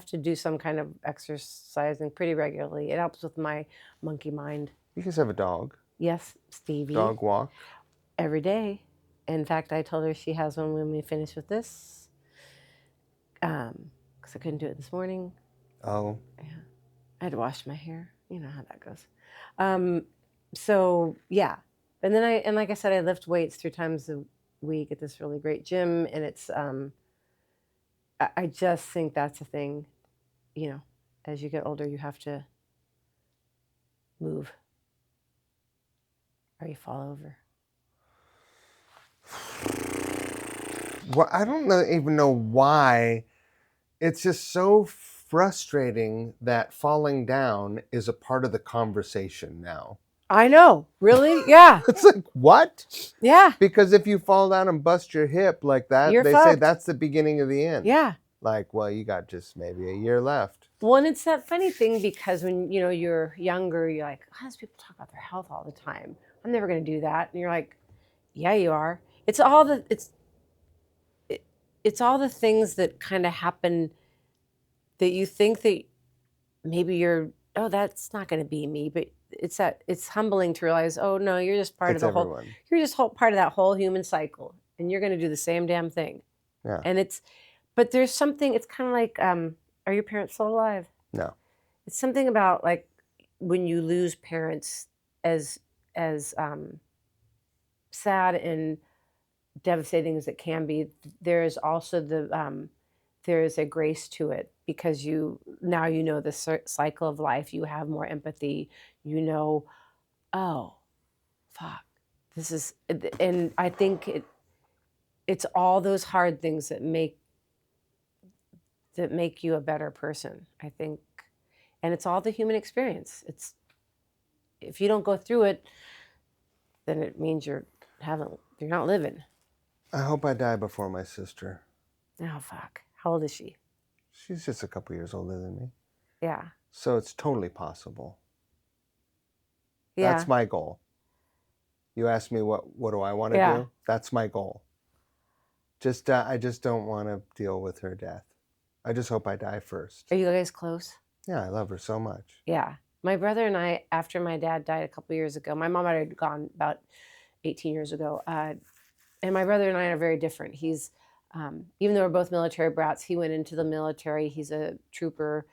to do some kind of exercising pretty regularly. It helps with my monkey mind. You guys have a dog. Yes, Stevie. Dog walk. Every day. In fact, I told her she has one when we finish with this. Because I couldn't do it this morning. Oh. Yeah. I had to wash my hair. You know how that goes. So yeah. And then like I said, I lift weights 3 times a week at this really great gym. And it's I just think that's a thing, you know, as you get older, you have to move or you fall over. Well, I don't even know why. It's just so frustrating that falling down is a part of the conversation now. I know. Really? Yeah. It's like, what? Yeah. Because if you fall down and bust your hip like that, You're they say fucked. that's the beginning of the end. Yeah. Like, well, you got just maybe a year left. Well, and it's that funny thing because when you're younger, you're like, how does people talk about their health all the time? I'm never going to do that. And you're like, yeah, you are. It's all the things that kind of happen that you think that maybe oh, that's not going to be me, but it's humbling to realize, oh no, you're just part of It's the whole. everyone. You're just part of that whole human cycle, and you're going to do the same damn thing. Yeah. And but there's something. It's kind of like, are your parents still alive? No. It's something about like when you lose parents, as sad and devastating as it can be. There is also there is a grace to it because now you know the cycle of life. You have more empathy. You know, oh, fuck, this is, and I think it's all those hard things that make you a better person. I think, and it's all the human experience. It's if you don't go through it, then it means you're not living. I hope I die before my sister. Oh fuck, how old is she? She's just a couple years older than me. Yeah. So it's totally possible. Yeah. That's my goal. You asked me what do I want to do? That's my goal. I just don't want to deal with her death. I just hope I die first. Are you guys close? Yeah, I love her so much. Yeah. My brother and I, after my dad died a couple years ago, my mom had gone about 18 years ago. And my brother and I are very different. He's, even though we're both military brats, he went into the military. He's a trooper.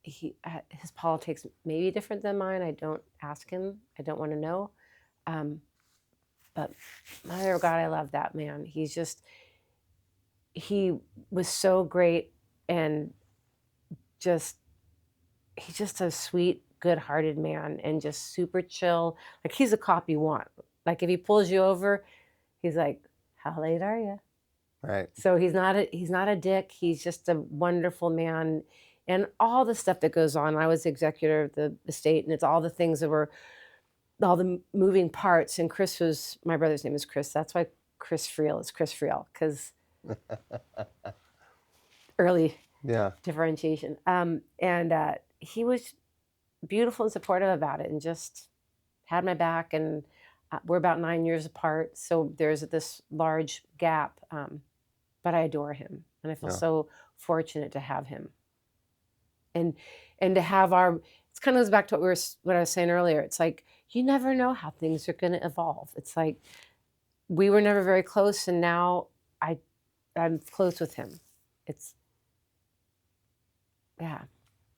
His politics may be different than mine. I don't ask him. I don't want to know. But mother of God, I love that man. He was so great and he's just a sweet, good-hearted man and just super chill. Like he's a cop you want. Like if he pulls you over, he's like, "How late are you?" Right. So he's not a dick. He's just a wonderful man, and all the stuff that goes on. I was the executor of the estate, and it's all the things that were all the moving parts. And my brother's name is Chris. That's why Chris Friel is Chris Friel, because early differentiation. And he was beautiful and supportive about it and just had my back. And we're about 9 years apart. So there's this large gap. But I adore him. And I feel so fortunate to have him. And to have it kind of goes back to what I was saying earlier. It's like, you never know how things are going to evolve. It's like, we were never very close. And now I'm close with him. Yeah.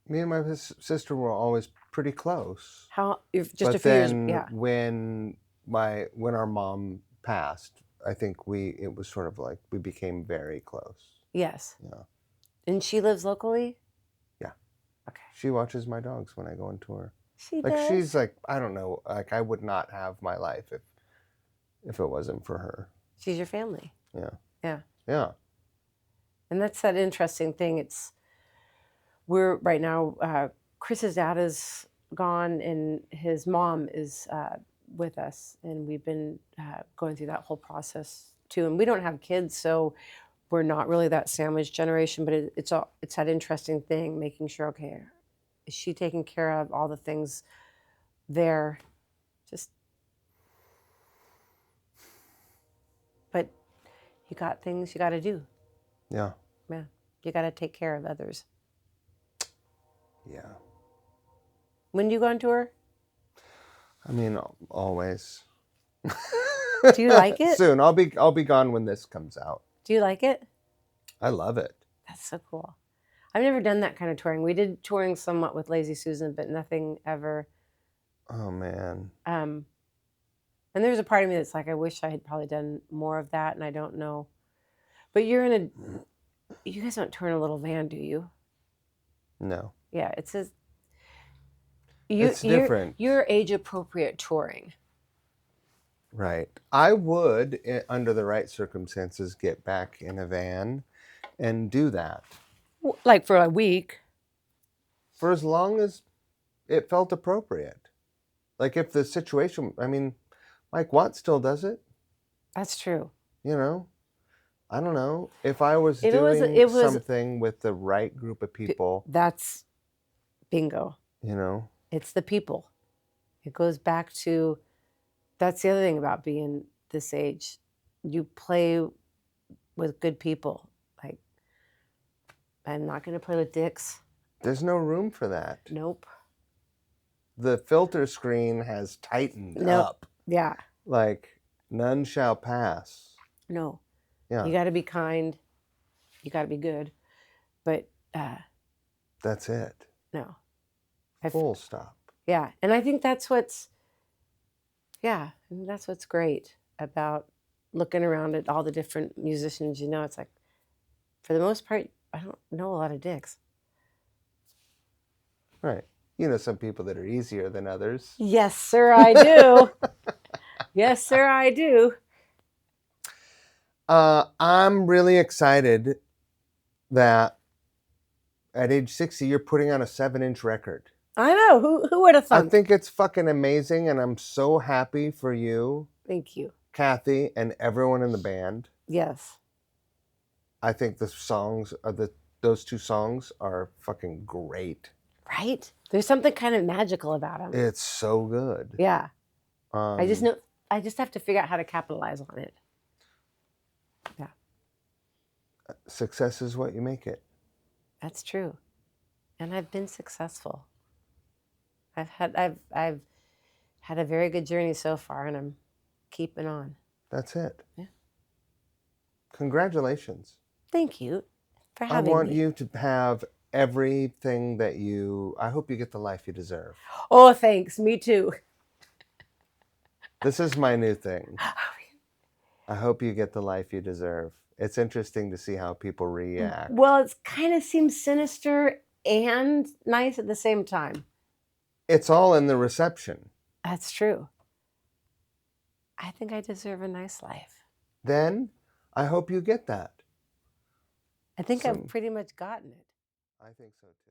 Me and my sister were always pretty close. Just a few years. Yeah. When our mom passed, I think it was sort of like we became very close. Yes. Yeah. And she lives locally? Yeah. Okay. She watches my dogs when I go on tour. She does? She's like, I don't know, like I would not have my life if it wasn't for her. She's your family. Yeah. Yeah. Yeah. And that's that interesting thing. We're right now, Chris's dad is gone and his mom is with us. And we've been going through that whole process too. And we don't have kids, so we're not really that sandwich generation, but it's that interesting thing, making sure, okay, is she taking care of all the things there? But you got things you got to do. Yeah. Yeah. You got to take care of others. Yeah. When do you go on tour? I mean, always. Do you like it? Soon. I'll be gone when this comes out. Do you like it? I love it. That's so cool. I've never done that kind of touring. We did touring somewhat with Lazy Susan, but nothing ever. Oh man. And there's a part of me that's like, I wish I had probably done more of that, and I don't know. But you guys don't tour in a little van, do you? No. Yeah, it's different. You're age appropriate touring. Right. I would, under the right circumstances, get back in a van and do that. Like for a week. For as long as it felt appropriate. Like if the situation, I mean, Mike Watt still does it, That's true. you know? I don't know. If I was It was doing it was something with the right group of people, that's bingo. you know, It's the people. It goes back to that's the other thing about being this age. You play with good people. Like I'm not going to play with dicks. there's no room for that. Nope. The filter screen has tightened Nope. up. Yeah. Like none shall pass. No. Yeah. You got to be kind. You got to be good. But That's it. no. Full stop. Yeah. And I think that's what's great about looking around at all the different musicians. It's like, for the most part, I don't know a lot of dicks. Right. You know some people that are easier than others. Yes, sir, I do. Yes, sir, I do. I'm really excited that at age 60 you're putting on a 7-inch record. I know. Who would have I thought? think it's fucking amazing, and I'm so happy for you, Thank you. Kathy, and everyone in the band. Yes. I think the songs are those 2 songs are fucking great. Right? There's something kind of magical about them. It's so good. Yeah. I just have to figure out how to capitalize on it. Yeah. Success is what you make it. That's true. And I've been successful. I've had a very good journey so far, and I'm keeping on. That's it. Yeah. Congratulations. Thank you for having me. I want you to have everything that I hope you get the life you deserve. Oh, thanks. Me too. This is my new thing. I hope you get the life you deserve. It's interesting to see how people react. Well, it kind of seems sinister and nice at the same time. It's all in the reception. That's true. I think I deserve a nice life. Then I hope you get that. I think I've pretty much gotten it. I think so too.